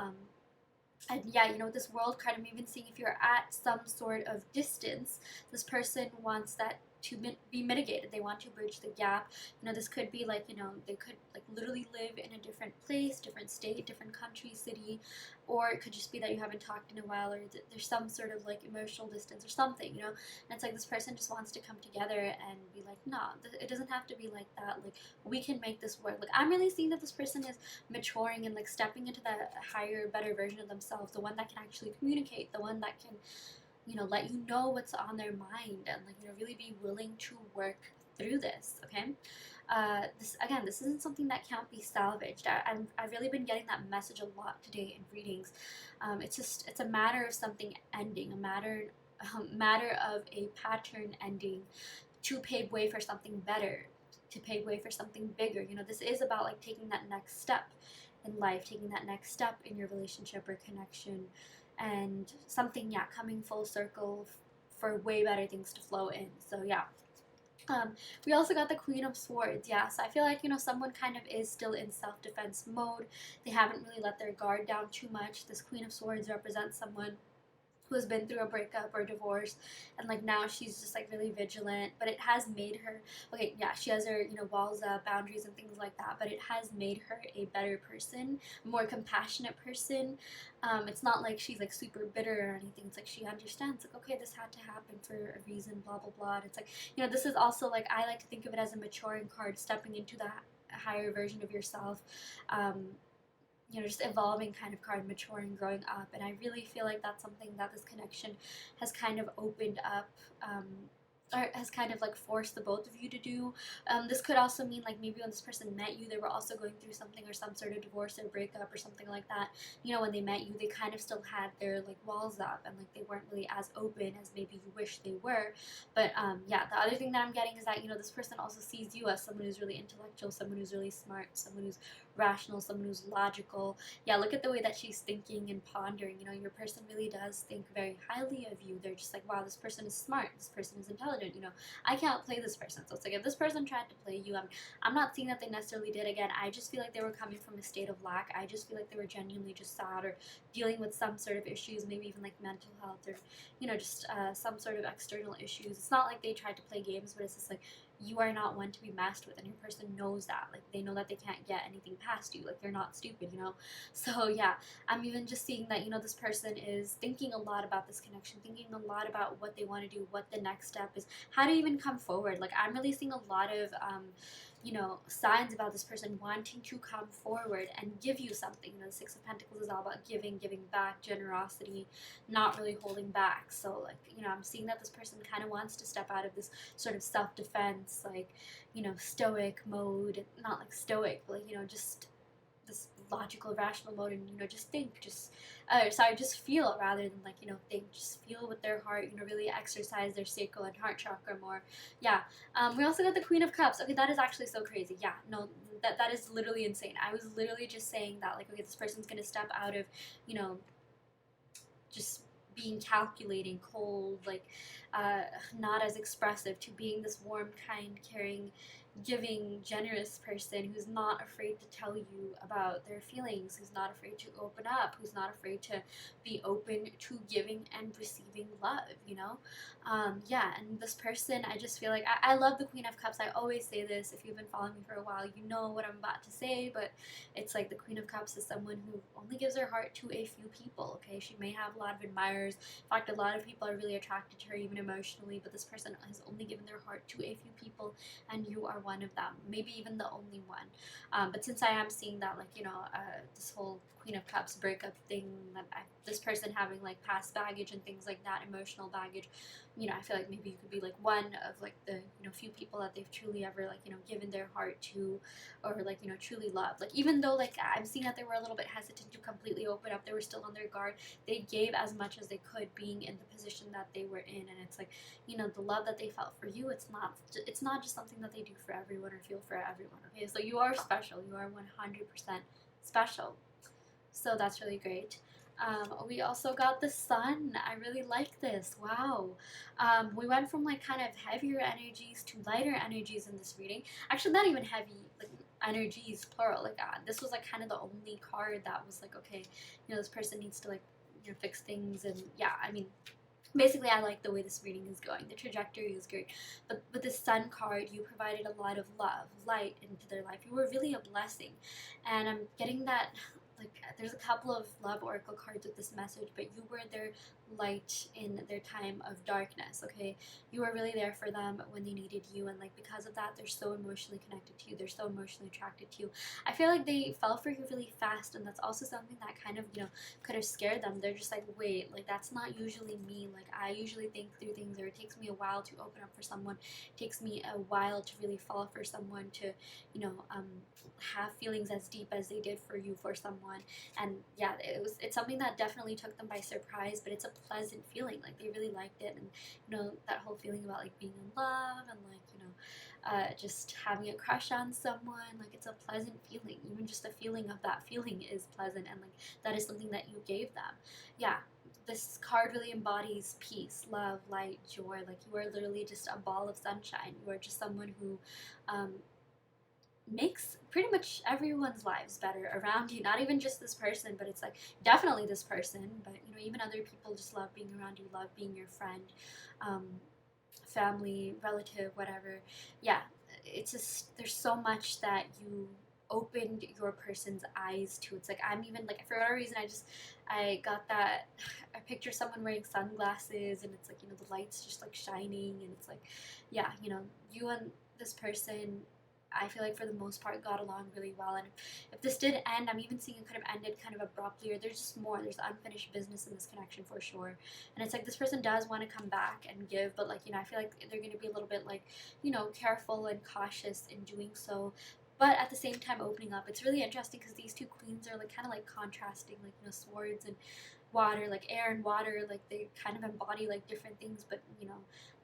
And yeah, you know, this world card, I'm even seeing if you're at some sort of distance, this person wants that to be mitigated. They want to bridge the gap. You know, this could be like, you know, they could like literally live in a different place, different state, different country, city, or it could just be that you haven't talked in a while, or there's some sort of like emotional distance or something, you know. And it's like this person just wants to come together and be like, no, it doesn't have to be like that. Like, we can make this work. Like, I'm really seeing that this person is maturing and like stepping into that higher, better version of themselves, the one that can actually communicate, the one that can, you know, let you know what's on their mind, and like, you know, really be willing to work through this. Okay, this isn't something that can't be salvaged. I've really been getting that message a lot today in readings. It's a matter of something ending, a matter of a pattern ending, to pave way for something better, to pave way for something bigger. You know, this is about like taking that next step in life, taking that next step in your relationship or connection, and something, yeah, coming full circle for way better things to flow in. So yeah. We also got the Queen of Swords. Yeah, so I feel like, you know, someone kind of is still in self-defense mode. They haven't really let their guard down too much. This Queen of Swords represents someone who has been through a breakup or divorce, and like now she's just like really vigilant, but it has made her, okay, yeah, she has her, you know, walls up, boundaries and things like that, but it has made her a better person, a more compassionate person. It's not like she's like super bitter or anything. It's like she understands, like, okay, this had to happen for a reason, blah blah blah. And it's like, you know, this is also like, I like to think of it as a maturing card, stepping into that higher version of yourself. You know, just evolving kind of card, maturing, growing up. And I really feel like that's something that this connection has kind of opened up, or has kind of like forced the both of you to do. This could also mean like maybe when this person met you, they were also going through something, or some sort of divorce or breakup or something like that. You know, when they met you, they kind of still had their like walls up, and like they weren't really as open as maybe you wish they were. But yeah, the other thing that I'm getting is that, you know, this person also sees you as someone who's really intellectual, someone who's really smart, someone who's rational, someone who's logical. Yeah, look at the way that she's thinking and pondering. You know, your person really does think very highly of you. They're just like, wow, this person is smart, this person is intelligent. You know, I can't play this person. So it's like, if this person tried to play you, I'm not seeing that they necessarily did. Again, I just feel like they were coming from a state of lack. I just feel like they were genuinely just sad, or dealing with some sort of issues, maybe even like mental health, or, you know, just some sort of external issues. It's not like they tried to play games, but it's just like, you are not one to be messed with, and your person knows that. Like, they know that they can't get anything past you. Like, they're not stupid, you know. So yeah, I'm even just seeing that, you know, this person is thinking a lot about this connection, thinking a lot about what they want to do, what the next step is, how to even come forward. Like, I'm really seeing a lot of you know, signs about this person wanting to come forward and give you something. You know, the Six of Pentacles is all about giving, giving back, generosity, not really holding back. So like, you know, I'm seeing that this person kind of wants to step out of this sort of self-defense, like, you know, stoic mode, not like stoic, but like, you know, just this logical, rational mode, and, you know, just think, just feel, rather than like, you know, think, just feel with their heart, you know, really exercise their sacral and heart chakra more. Yeah. We also got the Queen of Cups. Okay, that is actually so crazy. Yeah, no, that is literally insane. I was literally just saying that, like, okay, this person's gonna step out of, you know, just being calculating, cold, like, not as expressive, to being this warm, kind, caring, giving, generous person who's not afraid to tell you about their feelings, who's not afraid to open up, who's not afraid to be open to giving and receiving love, you know? Yeah, and this person, I just feel like I love the Queen of Cups. I always say this. If you've been following me for a while, you know what I'm about to say, but it's like the Queen of Cups is someone who only gives her heart to a few people, okay? She may have a lot of admirers. In fact, a lot of people are really attracted to her, even emotionally, but this person has only given their heart to a few people, and you are one of them, maybe even the only one. But since I am seeing that, like, you know, this whole Queen of Cups breakup thing, that this person having like past baggage and things like that, emotional baggage, you know, I feel like maybe you could be like one of like the, you know, few people that they've truly ever, like, you know, given their heart to, or like, you know, truly loved. Like, even though like I'm seeing that they were a little bit hesitant to completely open up, they were still on their guard, they gave as much as they could, being in the position that they were in. And it's like, you know, the love that they felt for you, it's not just something that they do for everyone or feel for everyone, okay? So you are special, you are 100% special. So that's really great. We also got the sun. I really like this. Wow. We went from like kind of heavier energies to lighter energies in this reading. Actually, not even heavy, like energies, plural. Like this was like kind of the only card that was like, okay, you know, this person needs to like, you know, fix things. And yeah, I mean, basically I like the way this reading is going. The trajectory is great. But with the sun card, you provided a lot of love, light into their life. You were really a blessing. And I'm getting that, like, there's a couple of love oracle cards with this message, but you were their light in their time of darkness, okay? You were really there for them when they needed you, and like because of that, they're so emotionally connected to you, they're so emotionally attracted to you. I feel like they fell for you really fast, and that's also something that kind of, you know, could have scared them. They're just like, wait, like that's not usually me. Like I usually think through things, or it takes me a while to open up for someone. It takes me a while to really fall for someone, to, you know, have feelings as deep as they did for you for someone. And yeah, it's something that definitely took them by surprise, but it's a pleasant feeling. Like they really liked it. And you know, that whole feeling about like being in love, and like, you know, just having a crush on someone, like it's a pleasant feeling. Even just the feeling of that feeling is pleasant, and like that is something that you gave them. Yeah, this card really embodies peace, love, light, joy. Like you are literally just a ball of sunshine. You are just someone who makes pretty much everyone's lives better around you. Not even just this person, but it's like definitely this person, but you know, even other people just love being around you, love being your friend, um, family, relative, whatever. Yeah, it's just there's so much that you opened your person's eyes to. It's like I'm even like, for whatever reason, I got that, I picture someone wearing sunglasses, and it's like, you know, the light's just like shining, and it's like, yeah, you know, you and this person, I feel like for the most part got along really well. And if this did end, I'm even seeing it could have ended kind of abruptly, or there's just more, there's unfinished business in this connection for sure. And it's like this person does want to come back and give, but like, you know, I feel like they're going to be a little bit like, you know, careful and cautious in doing so, but at the same time opening up. It's really interesting because these two queens are like kind of like contrasting, like, you know, swords and water, like air and water, like they kind of embody like different things. But you know,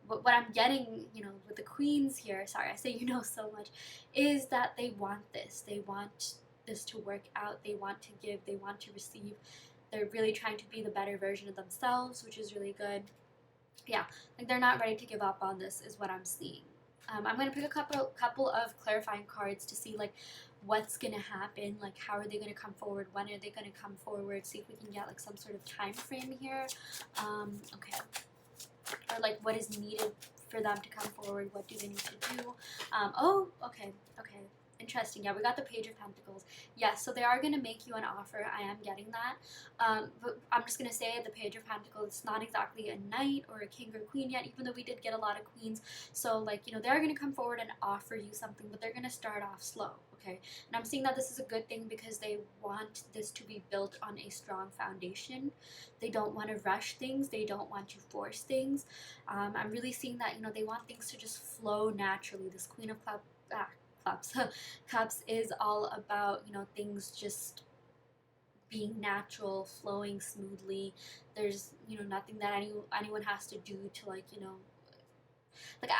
what I'm getting, you know, with the queens here, sorry I say you know so much, is that they want this, they want this to work out, they want to give, they want to receive, they're really trying to be the better version of themselves, which is really good. Yeah, like they're not ready to give up on this is what I'm seeing. I'm going to pick a couple of clarifying cards to see like what's going to happen, like how are they going to come forward, when are they going to come forward, see if we can get like some sort of time frame here. Okay, or like what is needed for them to come forward, what do they need to do. Oh, okay, interesting. Yeah, we got the Page of Pentacles. Yes, so they are going to make you an offer. I am getting that. But I'm just going to say the Page of Pentacles, it's not exactly a knight or a king or queen yet, even though we did get a lot of queens. So like, you know, they're going to come forward and offer you something, but they're going to start off slow, okay? And I'm seeing that this is a good thing because they want this to be built on a strong foundation. They don't want to rush things. They don't want to force things. I'm really seeing that, you know, they want things to just flow naturally. This Queen of Cups is all about, you know, things just being natural, flowing smoothly. There's, you know, nothing that anyone has to do to like, you know, Like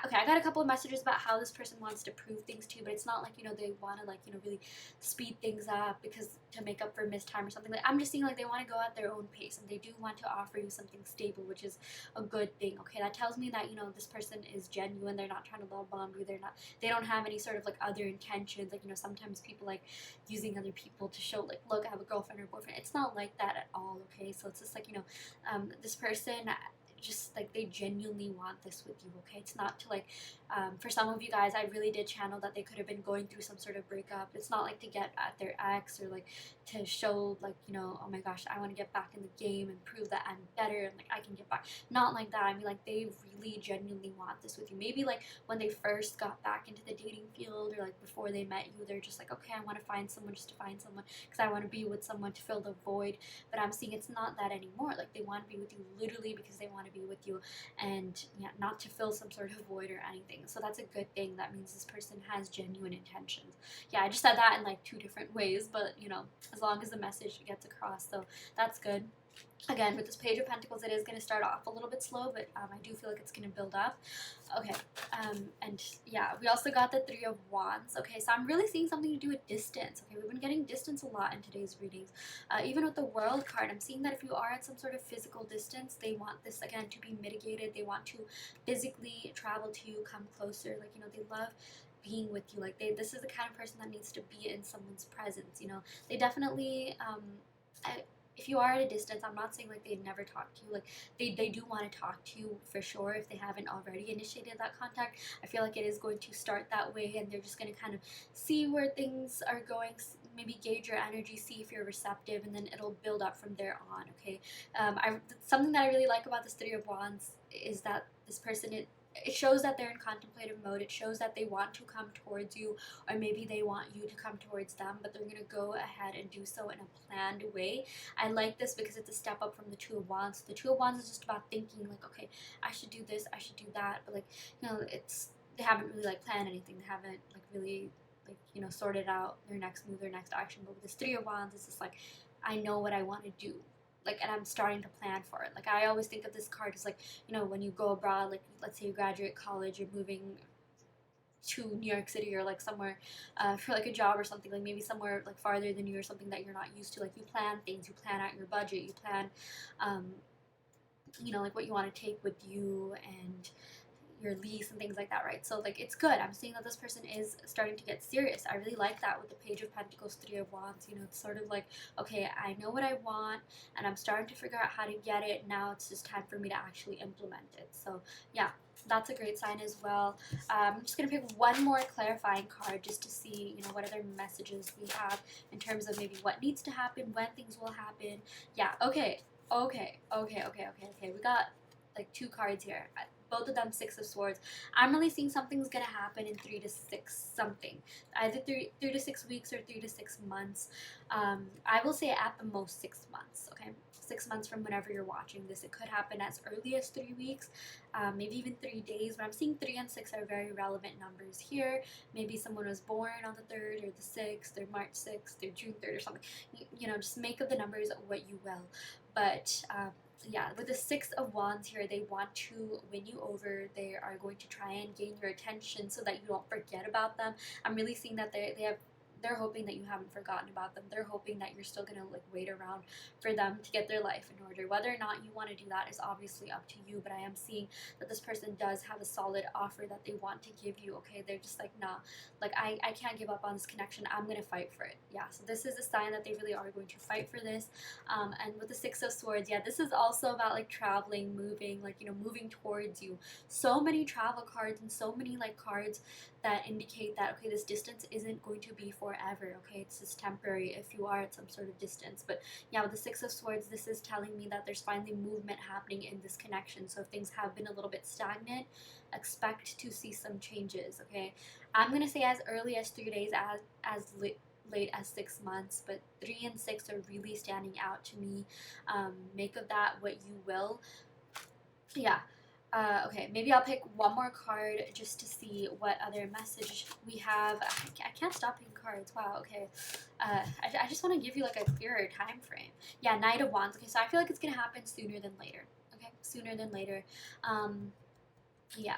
okay, I got a couple of messages about how this person wants to prove things to you, but it's not like, you know, they want to like, you know, really speed things up because to make up for missed time or something. Like I'm just seeing like they want to go at their own pace, and they do want to offer you something stable, which is a good thing. Okay, that tells me that, you know, this person is genuine. They're not trying to love bomb you. They don't have any sort of like other intentions. Like, you know, sometimes people like using other people to show like, look, I have a girlfriend or boyfriend. It's not like that at all. Okay, so it's just like, you know, this person just like they genuinely want this with you. Okay, it's not to like for some of you guys, I really did channel that they could have been going through some sort of breakup. It's not like to get at their ex or like to show like, you know, oh my gosh, I want to get back in the game and prove that I'm better and like I can get back. Not like that. I mean, like they really genuinely want this with you. Maybe like when they first got back into the dating field or like before they met you, they're just like, okay, I want to find someone just to find someone because I want to be with someone to fill the void. But I'm seeing it's not that anymore. Like they want to be with you literally because they want to be with you, and yeah, not to fill some sort of void or anything. So that's a good thing. That means this person has genuine intentions. Yeah, I just said that in like two different ways, but you know, as long as the message gets across, so that's good. Again, with this Page of Pentacles, it is going to start off a little bit slow, but I do feel like it's going to build up. Okay, and yeah, we also got the Three of Wands. Okay, so I'm really seeing something to do with distance. Okay, we've been getting distance a lot in today's readings. Even with the World card, I'm seeing that if you are at some sort of physical distance, they want this, again, to be mitigated. They want to physically travel to you, come closer. Like, you know, they love being with you. Like, this is the kind of person that needs to be in someone's presence, you know. They definitely, if you are at a distance, I'm not saying like they'd never talk to you. Like they do want to talk to you for sure if they haven't already initiated that contact. I feel like it is going to start that way, and they're just going to kind of see where things are going, maybe gauge your energy, see if you're receptive, and then it'll build up from there on. Okay, something that I really like about this Three of Wands is that this person, it shows that they're in contemplative mode. It shows that they want to come towards you, or maybe they want you to come towards them, but they're going to go ahead and do so in a planned way. I like this because it's a step up from the Two of Wands. The Two of Wands is just about thinking like, okay, I should do this, I should do that, but like, you know, they haven't really like planned anything. They haven't like really like, you know, sorted out their next move, their next action. But with this Three of Wands, it's just like, I know what I want to do, like, and I'm starting to plan for it. Like I always think of this card as like, you know, when you go abroad, like let's say you graduate college, you're moving to New York City or like somewhere for like a job or something, like maybe somewhere like farther than you or something that you're not used to. Like you plan things, you plan out your budget, you plan you know, like what you want to take with you and your lease and things like that, right? So like it's good. I'm seeing that this person is starting to get serious. I really like that with the Page of Pentacles, Three of Wands. You know, it's sort of like, okay, I know what I want and I'm starting to figure out how to get it. Now it's just time for me to actually implement it. So yeah, that's a great sign as well. I'm just gonna pick one more clarifying card just to see, you know, what other messages we have in terms of maybe what needs to happen, when things will happen. Yeah, okay. We got like two cards here. Both of them Six of Swords. I'm really seeing something's gonna happen in 3 to 6 something, either three to 6 weeks or 3 to 6 months. I will say at the most 6 months. Okay, 6 months from whenever you're watching this. It could happen as early as 3 weeks, maybe even 3 days. But I'm seeing 3 and 6 are very relevant numbers here. Maybe someone was born on the 3rd or the 6th or March 6th or June 3rd or something. You know, just make of the numbers what you will. But yeah, with the Six of Wands here, they want to win you over. They are going to try and gain your attention so that you don't forget about them. I'm really seeing that they're hoping that you haven't forgotten about them. They're hoping that you're still gonna like wait around for them to get their life in order. Whether or not you want to do that is obviously up to you, but I am seeing that this person does have a solid offer that they want to give you. Okay, they're just like, nah, like I can't give up on this connection. I'm gonna fight for it. Yeah, so this is a sign that they really are going to fight for this. And with the Six of Swords, yeah, this is also about like traveling, moving, like, you know, moving towards you. So many travel cards and so many like cards that indicate that, okay, this distance isn't going to be forever. Okay, it's just temporary if you are at some sort of distance. But yeah, with the Six of Swords, this is telling me that there's finally movement happening in this connection. So if things have been a little bit stagnant, expect to see some changes. Okay, I'm gonna say as early as 3 days, as late as 6 months, but 3 and 6 are really standing out to me. Make of that what you will. Yeah. Okay, maybe I'll pick one more card just to see what other message we have. I can't stop picking cards. Wow, okay. I just want to give you like a clearer time frame. Yeah, Knight of Wands. Okay, so I feel like it's going to happen sooner than later. Okay, sooner than later. Yeah.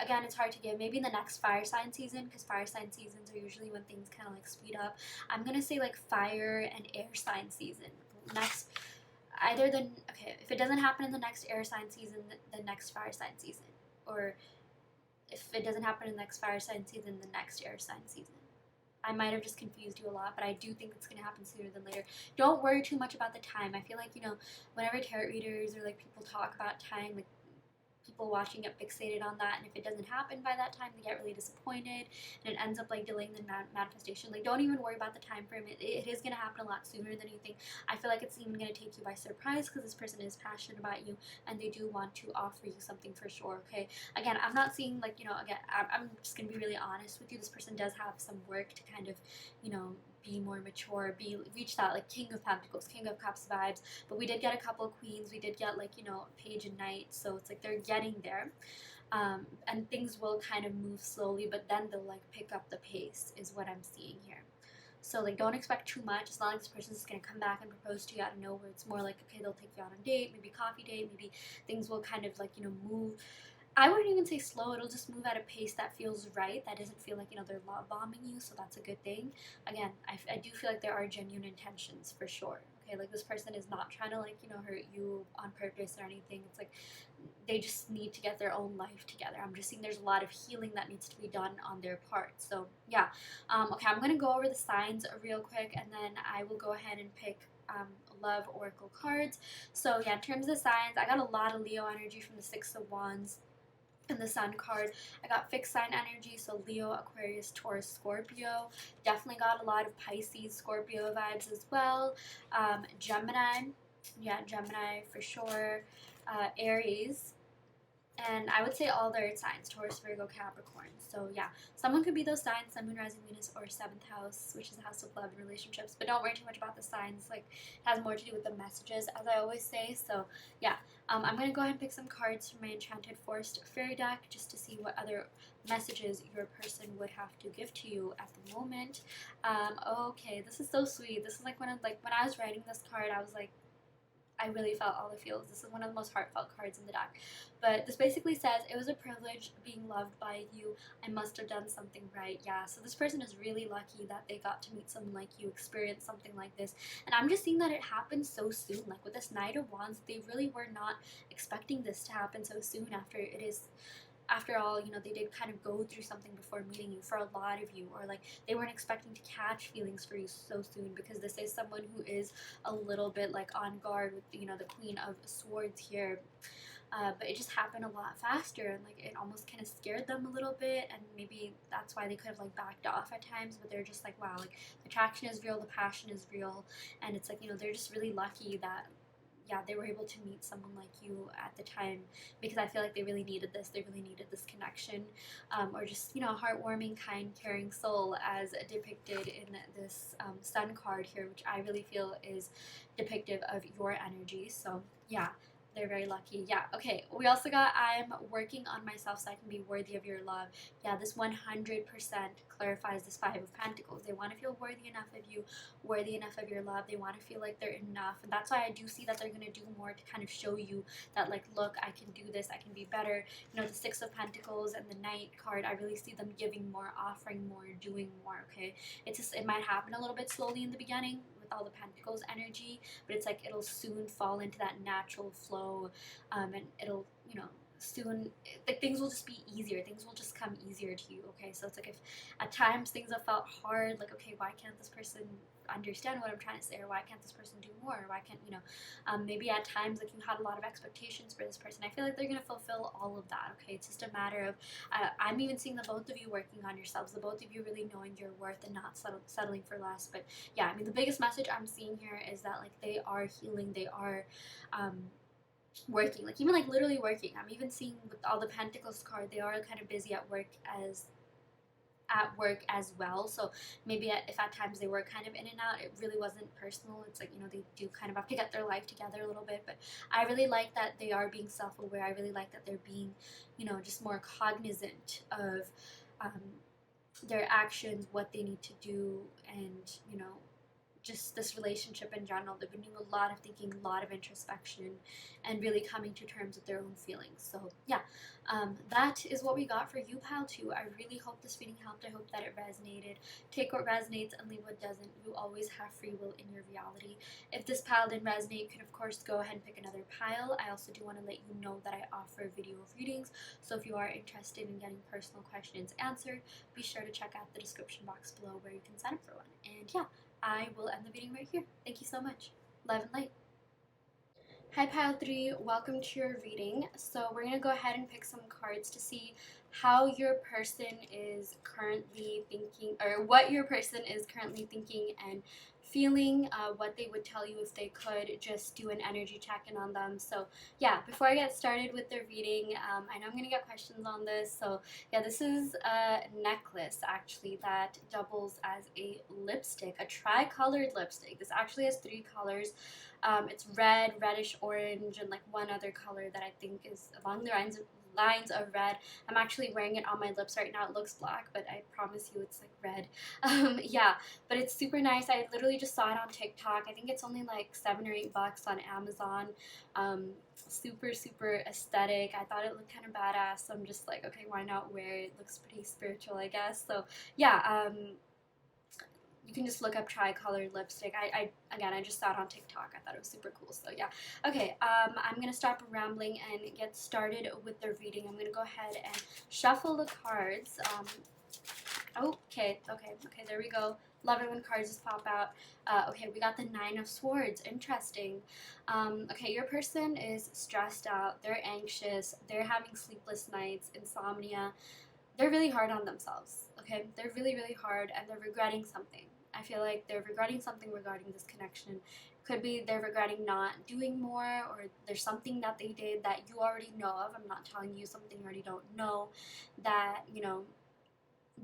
Again, it's hard to give. Maybe in the next fire sign season, because fire sign seasons are usually when things kind of like speed up. I'm gonna say like fire and air sign season. Next, either the okay, if it doesn't happen in the next air sign season, the next fire sign season, or if it doesn't happen in the next fire sign season, the next air sign season. I might have just confused you a lot, but I do think it's going to happen sooner than later. Don't worry too much about the time. I feel like, whenever tarot readers or like people talk about time, like people watching get fixated on that, and if it doesn't happen by that time, they get really disappointed, and it ends up like delaying the manifestation. Like, don't even worry about the time frame. It is going to happen a lot sooner than you think. I feel like it's even going to take you by surprise because this person is passionate about you and they do want to offer you something for sure. Okay, again, I'm not seeing like, again, I'm just going to be really honest with you. This person does have some work to kind of, be more mature, reach that like King of Pentacles, King of Cups vibes. But we did get a couple of queens. We did get like, Page and Knight. So it's like they're getting there. And things will kind of move slowly, but then they'll like pick up the pace is what I'm seeing here. So like don't expect too much. It's not like this person's gonna come back and propose to you out of nowhere. It's more like, okay, they'll take you out on a date, maybe coffee date, maybe things will kind of like, move. I wouldn't even say slow. It'll just move at a pace that feels right. That doesn't feel like, they're love bombing you. So that's a good thing. Again, I do feel like there are genuine intentions for sure. Okay, like this person is not trying to like, hurt you on purpose or anything. It's like they just need to get their own life together. I'm just seeing there's a lot of healing that needs to be done on their part. So yeah. Okay, I'm going to go over the signs real quick and then I will go ahead and pick love oracle cards. So yeah, in terms of signs, I got a lot of Leo energy from the Six of Wands and the Sun card. I got fixed sign energy, so Leo, Aquarius, Taurus, Scorpio. Definitely got a lot of Pisces, Scorpio vibes as well. Gemini, yeah, Gemini for sure. Aries, and I would say all their signs: Taurus, Virgo, Capricorn. So yeah, someone could be those signs: Sun, Moon, Rising, Venus, or seventh house, which is the house of love and relationships. But don't worry too much about the signs. Like, it has more to do with the messages, as I always say. So yeah, I'm gonna go ahead and pick some cards from my Enchanted Forest Fairy deck just to see what other messages your person would have to give to you at the moment. Okay, this is so sweet. This is like when I was writing this card, I was like, I really felt all the feels. This is one of the most heartfelt cards in the deck. But this basically says, it was a privilege being loved by you. I must have done something right. Yeah, so this person is really lucky that they got to meet someone like you, experience something like this. And I'm just seeing that it happened so soon. Like with this Knight of Wands, they really were not expecting this to happen so soon after all, they did kind of go through something before meeting you for a lot of you, or like they weren't expecting to catch feelings for you so soon, because this is someone who is a little bit like on guard with, the Queen of Swords here. But it just happened a lot faster, and like it almost kind of scared them a little bit, and maybe that's why they could have like backed off at times. But they're just like, wow, like the attraction is real, the passion is real, and it's like, they're just really lucky that, yeah, they were able to meet someone like you at the time, because I feel like they really needed this. They really needed this connection, or just, a heartwarming, kind, caring soul, as depicted in this Sun card here, which I really feel is depictive of your energy. So yeah, they're very lucky. Yeah, okay. We also got, I'm working on myself so I can be worthy of your love. Yeah, this 100% clarifies this Five of Pentacles. They want to feel worthy enough of you, worthy enough of your love. They want to feel like they're enough. And that's why I do see that they're going to do more to kind of show you that, like, look, I can do this. I can be better. The Six of Pentacles and the Knight card, I really see them giving more, offering more, doing more, okay? It's just, it might happen a little bit slowly in the beginning, all the Pentacles energy, but it's like it'll soon fall into that natural flow, and it'll, soon, like, things will just be easier. Things will just come easier to you, okay? So it's like, if at times things have felt hard, like, okay, why can't this person understand what I'm trying to say, or why can't this person do more, or why can't, maybe at times, like, you had a lot of expectations for this person. I feel like they're going to fulfill all of that, okay? It's just a matter of, I'm even seeing the both of you working on yourselves, the both of you really knowing your worth and not settling for less. But yeah, I mean, the biggest message I'm seeing here is that, like, they are healing, they are working, like, even like literally working. I'm even seeing with all the Pentacles card, they are kind of busy at work as well. So maybe if at times they were kind of in and out, it really wasn't personal. It's like, they do kind of have to get their life together a little bit. But I really like that they are being self-aware. I really like that they're being, just more cognizant of their actions, what they need to do, and, just this relationship in general. They've been doing a lot of thinking, a lot of introspection, and really coming to terms with their own feelings. So yeah, that is what we got for you, pal 2. I really hope this reading helped. I hope that it resonated. Take what resonates and leave what doesn't. You always have free will in your reality. If this pile didn't resonate, you can of course go ahead and pick another pile. I also do want to let you know that I offer video readings, so if you are interested in getting personal questions answered, be sure to check out the description box below where you can sign up for one. And yeah, I will end the reading right here. Thank you so much. Love and light. Hi pile 3, welcome to your reading. So we're going to go ahead and pick some cards to see how your person is currently thinking, or what your person is currently thinking and feeling, what they would tell you if they could just do an energy check-in on them. So yeah, before I get started with the reading, I know I'm going to get questions on this. So yeah, this is a necklace actually that doubles as a lipstick, a tri-colored lipstick. This actually has 3 colors. It's red, reddish orange, and like one other color that I think is along the lines of red. I'm actually wearing it on my lips right now. It looks black, but I promise you it's like red. Yeah, but it's super nice. I literally just saw it on TikTok. I think it's only like $7 or $8 on Amazon. Super, super aesthetic. I thought it looked kind of badass, so I'm just like, okay, why not wear it? It looks pretty spiritual, I guess. So yeah, you can just look up tri-colored lipstick. Again, I just saw it on TikTok. I thought it was super cool. So yeah. Okay, I'm gonna stop rambling and get started with the reading. I'm gonna go ahead and shuffle the cards. Okay, there we go. Love it when cards just pop out. Okay, we got the 9 of Swords. Interesting. Okay, your person is stressed out. They're anxious. They're having sleepless nights, insomnia. They're really hard on themselves. Okay, they're really, really hard, and they're regretting something. I feel like they're regretting something regarding this connection. Could be they're regretting not doing more, or there's something that they did that you already know of. I'm not telling you something you already don't know, that, you know,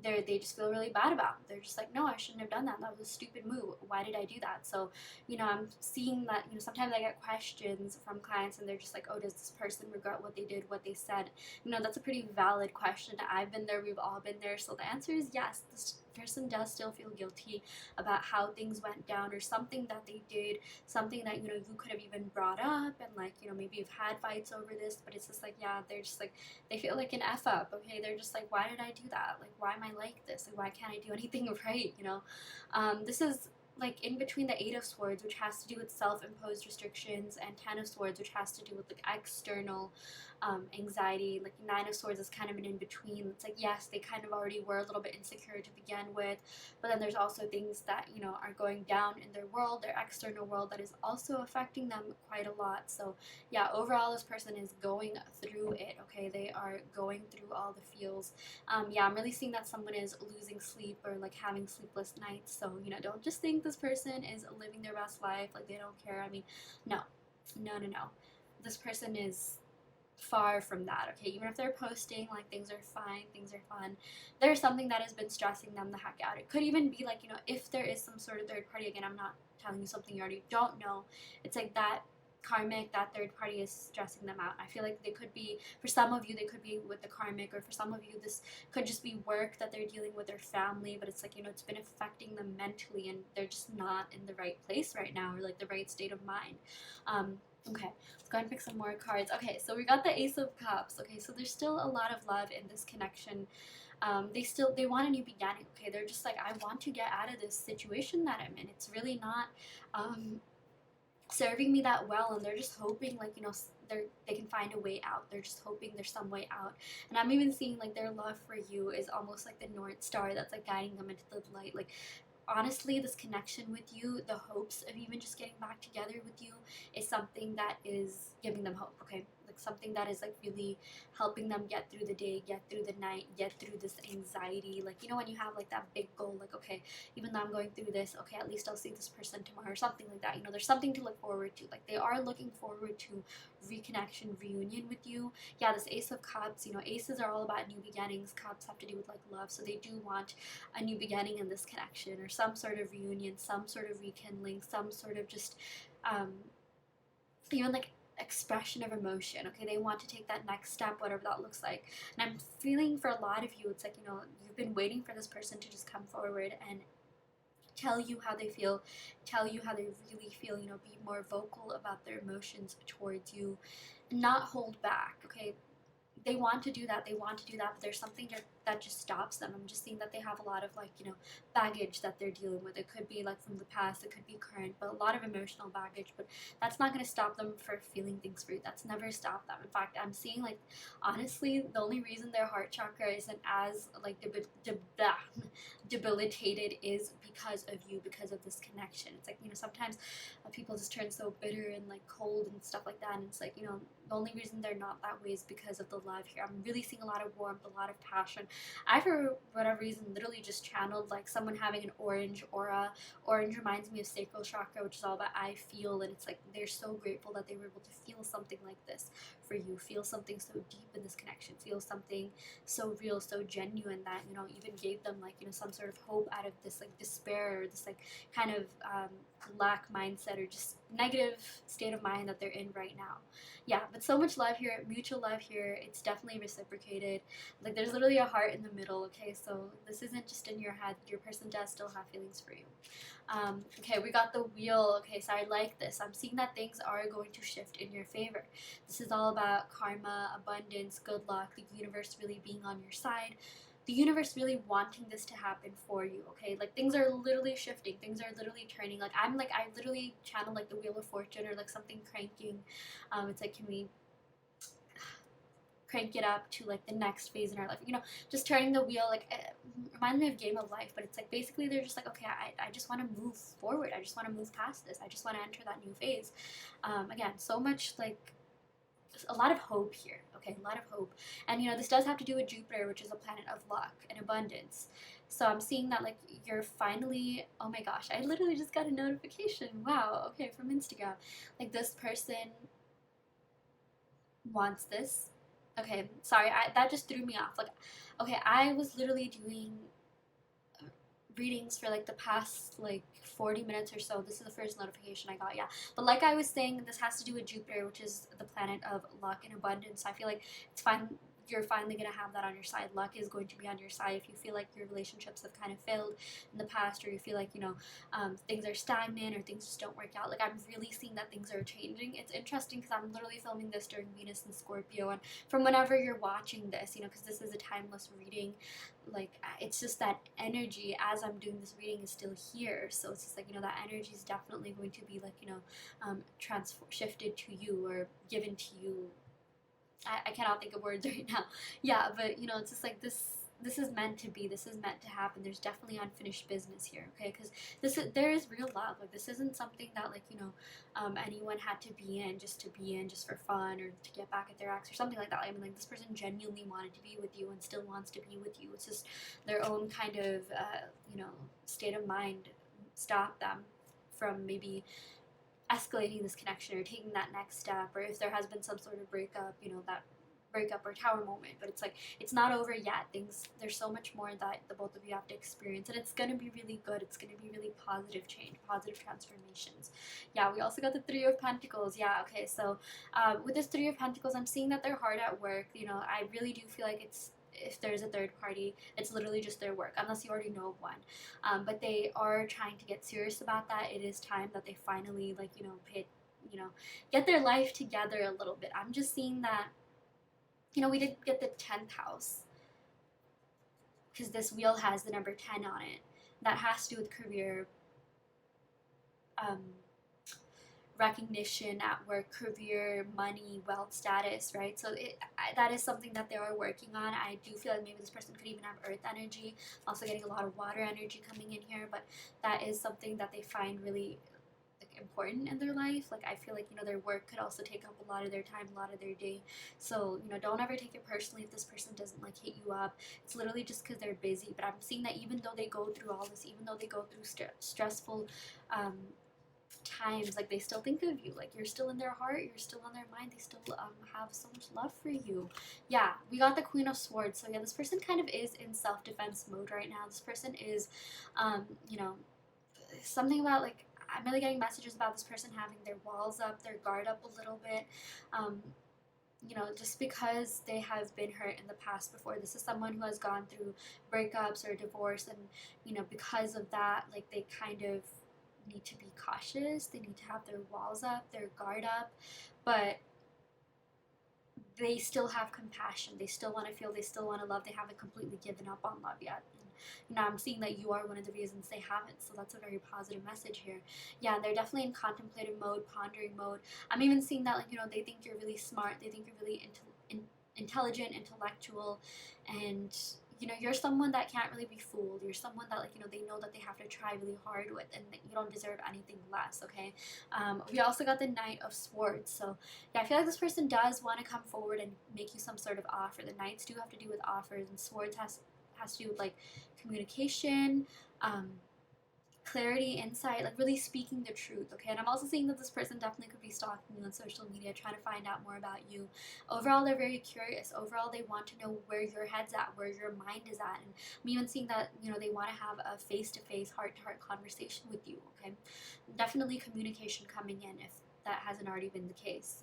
they just feel really bad about. They're just like, no, I shouldn't have done that. That was a stupid move. Why did I do that? So, you know, I'm seeing that, you know, sometimes I get questions from clients and they're just like, oh, does this person regret what they did, what they said? You know, that's a pretty valid question. I've been there. We've all been there. So the answer is yes. This person does still feel guilty about how things went down, or something that they did, something that, you know, you could have even brought up, and like, you know, maybe you've had fights over this, but it's just like, yeah, they're just like, they feel like an F up. Okay, they're just like, why did I do that? Like, why am I like this? Like, why can't I do anything right? You know, this is like in between the 8 of Swords, which has to do with self-imposed restrictions, and 10 of Swords, which has to do with like external anxiety. Like 9 of Swords is kind of an in-between. It's like, yes, they kind of already were a little bit insecure to begin with, but then there's also things that, you know, are going down in their world, their external world, that is also affecting them quite a lot. So yeah, overall this person is going through it. Okay, they are going through all the feels. Yeah, I'm really seeing that someone is losing sleep, or like having sleepless nights. So, you know, don't just think this person is living their best life, like they don't care. I mean, no. This person is far from that. Okay, even if they're posting like things are fine, things are fun, there's something that has been stressing them the heck out. It could even be like, you know, if there is some sort of third party. Again, I'm not telling you something you already don't know. It's like that karmic, that third party is stressing them out. I feel like they could be, for some of you, they could be with the karmic, or for some of you, this could just be work that they're dealing with, their family, but it's like, you know, it's been affecting them mentally, and they're just not in the right place right now, or like the right state of mind. Okay, let's go ahead and pick some more cards. Okay, so we got the Ace of Cups. Okay, so there's still a lot of love in this connection. They want a new beginning. Okay, they're just like, I want to get out of this situation that I'm in. It's really not serving me that well, and they're just hoping, like, you know, they can find a way out. They're just hoping there's some way out. And I'm even seeing like their love for you is almost like the North Star that's like guiding them into the light. Like, honestly, this connection with you, the hopes of even just getting back together with you, is something that is giving them hope. Okay, like something that is like really helping them get through the day, get through the night, get through this anxiety. Like, you know, when you have like that big goal, like, okay, even though I'm going through this, okay, at least I'll see this person tomorrow, or something like that. You know, there's something to look forward to. Like, they are looking forward to reconnection, reunion with you. Yeah, this Ace of Cups, you know, aces are all about new beginnings. Cups have to do with like love, so they do want a new beginning in this connection, or some sort of reunion, some sort of rekindling, some sort of just even like expression of emotion. Okay, they want to take that next step, whatever that looks like. And I'm feeling for a lot of you, it's like, you know, you've been waiting for this person to just come forward and tell you how they feel, tell you how they really feel, you know, be more vocal about their emotions towards you, not hold back, okay? They want to do that, but there's something that just stops them. I'm just seeing that they have a lot of, like, you know, baggage that they're dealing with. It could be like from the past, it could be current, but a lot of emotional baggage. But that's not going to stop them for feeling things for you. That's never stopped them. In fact, I'm seeing, like, honestly, the only reason their heart chakra isn't as, like, debilitated is because of you, because of this connection. It's like, you know, sometimes people just turn so bitter and, like, cold and stuff like that, and it's like, you know, the only reason they're not that way is because of the love here. I'm really seeing a lot of warmth, a lot of passion. I, for whatever reason, literally just channeled, like, someone having an orange aura. Orange reminds me of sacral chakra, which is all about I feel, and it's like they're so grateful that they were able to feel something like this for you, feel something so deep in this connection, feel something so real, so genuine that, you know, even gave them, like, you know, some sort of hope out of this, like, despair, or this, like, kind of lack mindset, or just negative state of mind that they're in right now. Yeah, but so much love here, mutual love here. It's definitely reciprocated. Like, there's literally a heart in the middle, okay? So this isn't just in your head. Your person does still have feelings for you. Okay, we got the wheel. Okay, so I like this. I'm seeing that things are going to shift in your favor. This is all about karma, abundance, good luck, the universe really being on your side, the universe really wanting this to happen for you, okay? Like, things are literally shifting, things are literally turning. Like, I literally channel, like, the Wheel of Fortune, or like something cranking. It's like, can we crank it up to, like, the next phase in our life, you know, just turning the wheel. Like, it reminds me of Game of Life, but it's like basically they're just like, okay, I just want to move forward, I just want to move past this, I just want to enter that new phase. Again, so much, like, a lot of hope here, okay, a lot of hope. And, you know, this does have to do with Jupiter, which is a planet of luck and abundance. So I'm seeing that, like, you're finally, oh my gosh, I literally just got a notification, wow, okay, from Instagram. Like, this person wants this. Okay, sorry, that just threw me off. Like, okay, I was literally doing readings for, like, the past, like, 40 minutes or so. This is the first notification I got, yeah. But like I was saying, this has to do with Jupiter, which is the planet of luck and abundance. I feel like it's fine. You're finally going to have that on your side. Luck is going to be on your side. If you feel like your relationships have kind of failed in the past, or you feel like, you know, things are stagnant, or things just don't work out, like, I'm really seeing that things are changing. It's interesting because I'm literally filming this during Venus and Scorpio, and from whenever you're watching this, you know, because this is a timeless reading, like, it's just that energy as I'm doing this reading is still here. So it's just like, you know, that energy is definitely going to be, like, you know, shifted to you or given to you. I cannot think of words right now. Yeah, but, you know, it's just like this is meant to be. This is meant to happen. There's definitely unfinished business here, okay? Because there is real love. Like, this isn't something that, like, you know, anyone had to be in just for fun, or to get back at their ex or something like that. I mean, like, this person genuinely wanted to be with you and still wants to be with you. It's just their own kind of, you know, state of mind stopped them from maybe escalating this connection or taking that next step, or if there has been some sort of breakup, you know, that breakup or tower moment. But it's like, it's not over yet. There's so much more that the both of you have to experience, and it's gonna be really good. It's gonna be really positive change, positive transformations. Yeah, we also got the Three of Pentacles. Yeah, okay, so with this Three of Pentacles, I'm seeing that they're hard at work. You know, I really do feel like it's, if there's a third party, it's literally just their work, unless you already know of one. But they are trying to get serious about that. It is time that they finally, like, you know, get their life together a little bit. I'm just seeing that, you know, we did get the 10th house, because this wheel has the number 10 on it. That has to do with career, um, recognition at work, career, money, wealth, status, right? So that is something that they are working on. I do feel like maybe this person could even have earth energy, also getting a lot of water energy coming in here, but that is something that they find really, like, important in their life. Like, I feel like, you know, their work could also take up a lot of their time, a lot of their day. So, you know, don't ever take it personally if this person doesn't, like, hit you up. It's literally just because they're busy. But I'm seeing that even though they go through all this, even though they go through stressful times, like, they still think of you. Like, you're still in their heart, you're still on their mind. They still have so much love for you. Yeah, we got the Queen of Swords. So yeah, this person kind of is in self-defense mode right now. This person is, you know, something about, like, I'm really getting messages about this person having their walls up, their guard up a little bit. just because they have been hurt in the past before. This is someone who has gone through breakups or divorce, and because of that, like, they kind of need to be cautious. They need to have their walls up, their guard up, but they still have compassion. They still want to feel, they still want to love. They haven't completely given up on love yet. And, I'm seeing that you are one of the reasons they haven't. So that's a very positive message here. Yeah, and they're definitely in contemplative mode, pondering mode. I'm even seeing that, like, they think you're really smart. They think you're really intelligent, intellectual, and you're someone that can't really be fooled. You're someone that, like, they know that they have to try really hard with, and that you don't deserve anything less. Okay. We also got the Knight of Swords. So yeah, I feel like this person does want to come forward and make you some sort of offer. The Knights do have to do with offers, and Swords has to do with, like, communication, um, clarity, insight, like really speaking the truth. Okay. And I'm also seeing that this person definitely could be stalking you on social media, trying to find out more about you. Overall, they're very curious. Overall, they want to know where your head's at, where your mind is at. And I'm even seeing that they want to have a face-to-face, heart-to-heart conversation with you. Okay. Definitely communication coming in, if that hasn't already been the case.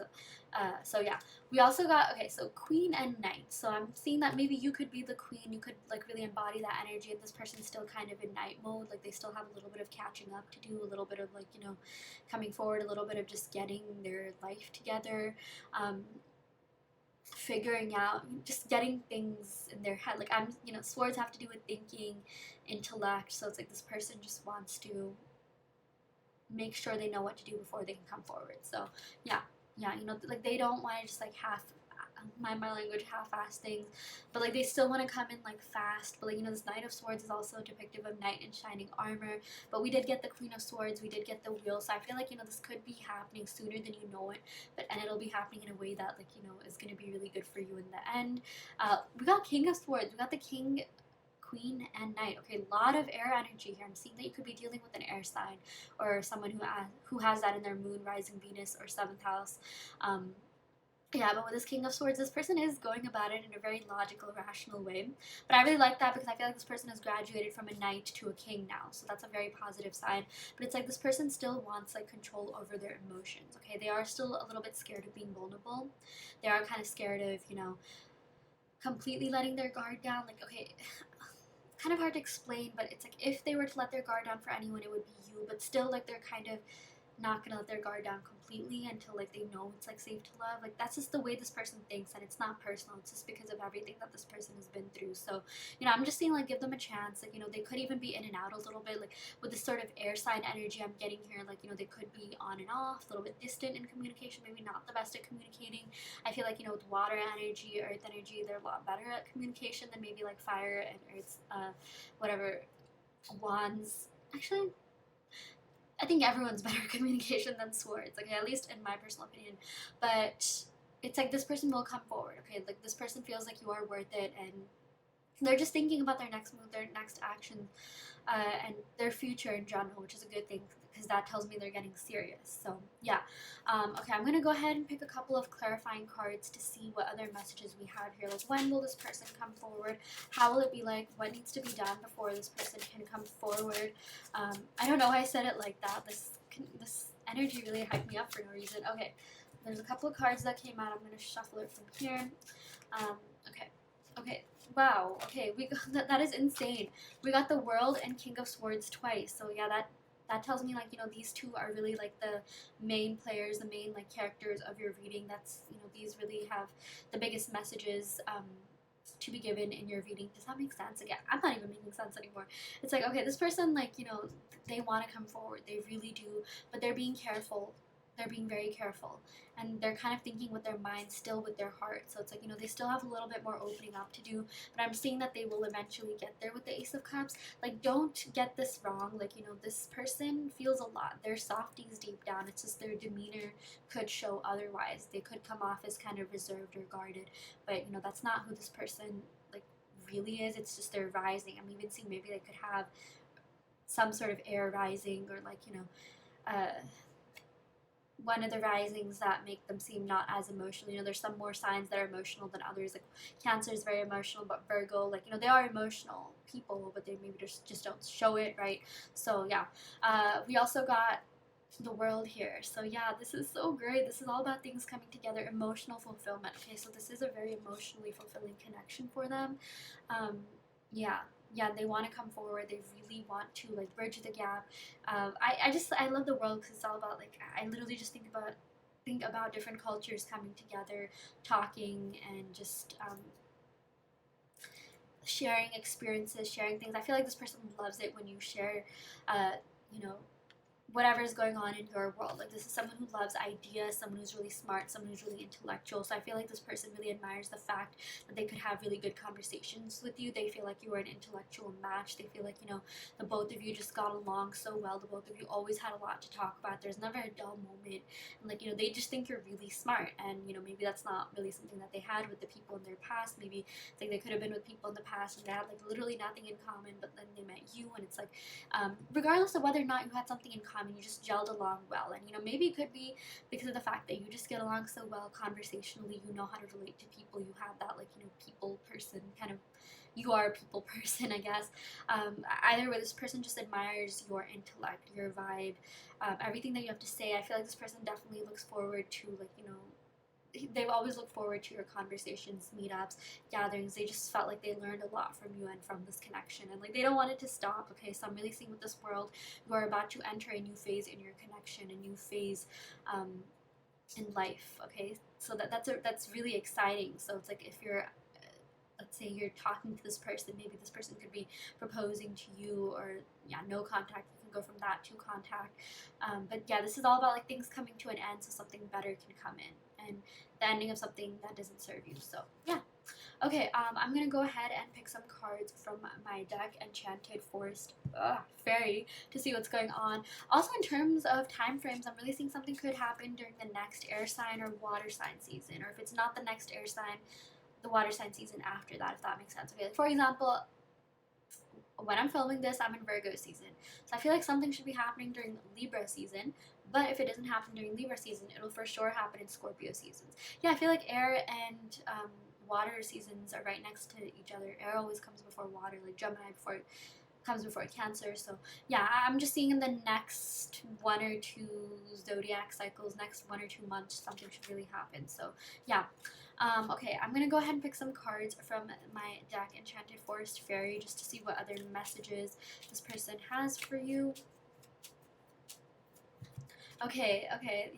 So yeah, we also got, okay, so Queen and Knight. So I'm seeing that maybe you could be the Queen. You could, like, really embody that energy, and this person's still kind of in Knight mode. Like, they still have a little bit of catching up to do, a little bit of, like, coming forward, a little bit of just getting their life together, figuring out, just getting things in their head. Like, swords have to do with thinking, intellect. So it's like this person just wants to make sure they know what to do before they can come forward. So yeah, like, they don't want to just, like, mind my language, half-ass things, but, like, they still want to come in, like, fast. But, like, this Knight of Swords is also depictive of knight in shining armor. But we did get the Queen of Swords, we did get the Wheel, so I feel like this could be happening sooner than you know it, and it'll be happening in a way that, like, is going to be really good for you in the end. We got King of Swords, we got the King, Queen, and Knight. Okay, a lot of air energy here. I'm seeing that you could be dealing with an air sign, or someone who has that in their moon, rising Venus, or 7th house. Yeah, but with this King of Swords, this person is going about it in a very logical, rational way. But I really like that, because I feel like this person has graduated from a knight to a king now. So that's a very positive sign. But it's like this person still wants, like, control over their emotions. Okay, they are still a little bit scared of being vulnerable. They are kind of scared of, completely letting their guard down. Like, okay, kind of hard to explain, but it's like if they were to let their guard down for anyone, it would be you. But still, like, they're kind of not gonna let their guard down completely until, like, they know it's, like, safe to love. Like, that's just the way this person thinks, and it's not personal. It's just because of everything that this person has been through. So I'm just saying, like, give them a chance. Like, they could even be in and out a little bit. Like, with this sort of air sign energy I'm getting here, like, they could be on and off, a little bit distant in communication, maybe not the best at communicating. I feel like, with water energy, earth energy, they're a lot better at communication than maybe, like, fire and earth's whatever, wands. Actually, I think everyone's better at communication than swords, okay, at least in my personal opinion. But it's like this person will come forward, okay? Like, this person feels like you are worth it, and they're just thinking about their next move, their next action, and their future in general, which is a good thing, because that tells me they're getting serious. So yeah, okay, I'm gonna go ahead and pick a couple of clarifying cards to see what other messages we have here. Like, when will this person come forward? How will it be like? What needs to be done before this person can come forward? I don't know why I said it like that. This energy really hyped me up for no reason. Okay, there's a couple of cards that came out. I'm gonna shuffle it from here. Okay. Wow. Okay, we got that is insane. We got the World and King of Swords twice. So yeah, that tells me, like, these two are really, like, the main players, the main, like, characters of your reading. That's, these really have the biggest messages to be given in your reading. Does that make sense? Again, I'm not even making sense anymore. It's like, okay, this person, like, they want to come forward. They really do, but they're being careful. They're being very careful, and they're kind of thinking with their mind, still with their heart. So it's like, they still have a little bit more opening up to do, but I'm seeing that they will eventually get there with the Ace of Cups. Like, don't get this wrong. Like, this person feels a lot. They're softies deep down. It's just their demeanor could show otherwise. They could come off as kind of reserved or guarded, but that's not who this person, like, really is. It's just their rising. I'm even seeing maybe they could have some sort of air rising, or, like, one of the risings that make them seem not as emotional. There's some more signs that are emotional than others. Like, Cancer is very emotional, but Virgo, like, they are emotional people, but they maybe just don't show it, right? So yeah, we also got the world here. So yeah, this is so great. This is all about things coming together, emotional fulfillment. Okay, so this is a very emotionally fulfilling connection for them. Um, yeah, yeah, they want to come forward. They really want to like bridge the gap. I love the world because it's all about like I literally just think about different cultures coming together, talking, and just sharing experiences, sharing things. I feel like this person loves it when you share, uh, you know, whatever is going on in your world. Like this is someone who loves ideas, someone who's really smart, someone who's really intellectual. So I feel like this person really admires the fact that they could have really good conversations with you. They feel like you are an intellectual match. They feel like, the both of you just got along so well. The both of you always had a lot to talk about. There's never a dull moment. And like, they just think you're really smart. And, maybe that's not really something that they had with the people in their past. Maybe it's like they could have been with people in the past and they had like literally nothing in common, but then they met you and it's like, regardless of whether or not you had something in common, you just gelled along well. And maybe it could be because of the fact that you just get along so well conversationally, you know how to relate to people, you have that like people person kind of, you are a people person, I guess. Either way, this person just admires your intellect, your vibe, everything that you have to say. I feel like this person definitely looks forward to like they've always looked forward to your conversations, meetups, gatherings. They just felt like they learned a lot from you and from this connection, and like they don't want it to stop. Okay, so I'm really seeing with this world, you are about to enter a new phase in your connection, a new phase um, in life. Okay, so that's really exciting. So it's like if you're let's say you're talking to this person, maybe this person could be proposing to you, or yeah, no contact, you can go from that to contact. But yeah, this is all about like things coming to an end so something better can come in, and the ending of something that doesn't serve you. So yeah. Okay, I'm gonna go ahead and pick some cards from my deck, Enchanted, Forest, Fairy, to see what's going on. Also, in terms of time frames, I'm really seeing something could happen during the next air sign or water sign season, or if it's not the next air sign, the water sign season after that, if that makes sense. Okay, like for example, when I'm filming this, I'm in Virgo season. So I feel like something should be happening during Libra season, but if it doesn't happen during Libra season, it'll for sure happen in Scorpio seasons. Yeah, I feel like air and water seasons are right next to each other. Air always comes before water, like Gemini comes before Cancer. So yeah, I'm just seeing in the next 1 or 2 zodiac cycles, next 1 or 2 months, something should really happen. So yeah. Okay, I'm gonna go ahead and pick some cards from my deck, Enchanted, Forest, Fairy, just to see what other messages this person has for you. Okay,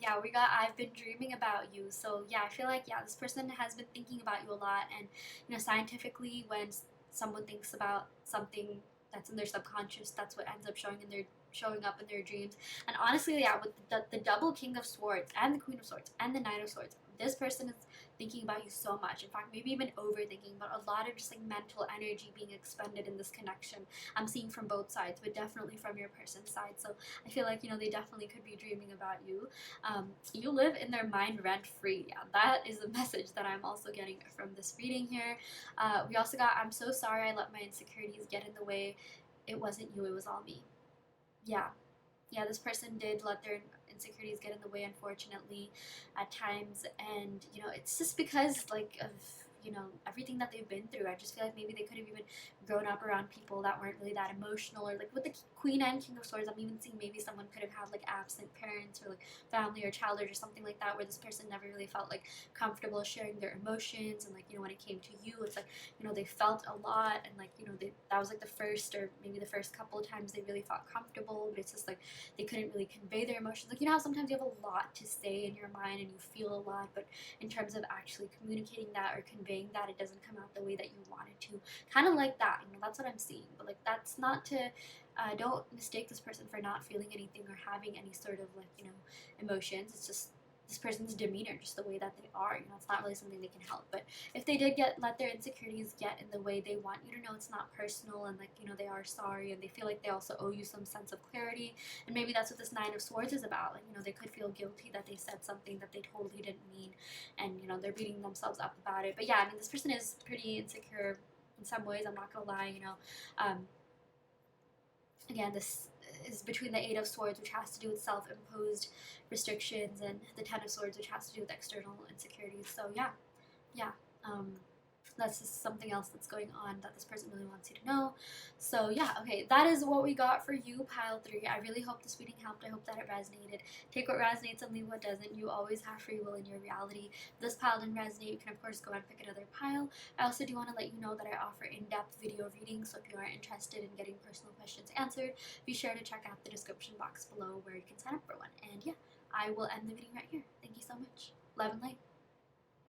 yeah, we got I've been dreaming about you. So yeah, I feel like yeah, this person has been thinking about you a lot, and scientifically, when someone thinks about something that's in their subconscious, that's what ends up showing up in their dreams. And honestly, yeah, with the double King of Swords and the Queen of Swords and the Knight of Swords, this person is thinking about you so much. In fact, maybe even overthinking, but a lot of just like mental energy being expended in this connection. I'm seeing from both sides, but definitely from your person's side. So I feel like they definitely could be dreaming about you. You live in their mind rent free. Yeah, that is a message that I'm also getting from this reading here. We also got, I'm so sorry I let my insecurities get in the way. It wasn't you, it was all me. Yeah, this person did let their insecurities get in the way, unfortunately, at times. And it's just because like of everything that they've been through. I just feel like maybe they could have even grown up around people that weren't really that emotional, or like with the Queen and King of Swords, I'm even seeing maybe someone could have had like absent parents, or like family or childhood or something like that, where this person never really felt like comfortable sharing their emotions. And like when it came to you, it's like they felt a lot, and like that was like the first, or maybe the first couple of times they really felt comfortable, but it's just like they couldn't really convey their emotions. Like how sometimes you have a lot to say in your mind and you feel a lot, but in terms of actually communicating that or conveying that, it doesn't come out the way that you want it to. Kind of like that, that's what I'm seeing. But like that's not to don't mistake this person for not feeling anything or having any sort of like emotions. It's just this person's demeanor, just the way that they are. It's not really something they can help. But if they did let their insecurities get in the way, they want you to know it's not personal, and like they are sorry, and they feel like they also owe you some sense of clarity. And maybe that's what this Nine of Swords is about. Like they could feel guilty that they said something that they totally didn't mean, and they're beating themselves up about it. But yeah, I mean, this person is pretty insecure in some ways, I'm not gonna lie. Again, this is between the Eight of Swords, which has to do with self-imposed restrictions, and the Ten of Swords, which has to do with external insecurities. So yeah. that's just something else that's going on that this person really wants you to know. So yeah, okay, that is what we got for you, pile 3. I really hope this reading helped. I hope that it resonated. Take what resonates and leave what doesn't. You always have free will in your reality. If this pile didn't resonate, you can of course go and pick another pile. I also do want to let you know that I offer in-depth video readings, so if you are interested in getting personal questions answered, be sure to check out the description box below where you can sign up for one. And yeah, I will end the video right here. Thank you so much. Love and light.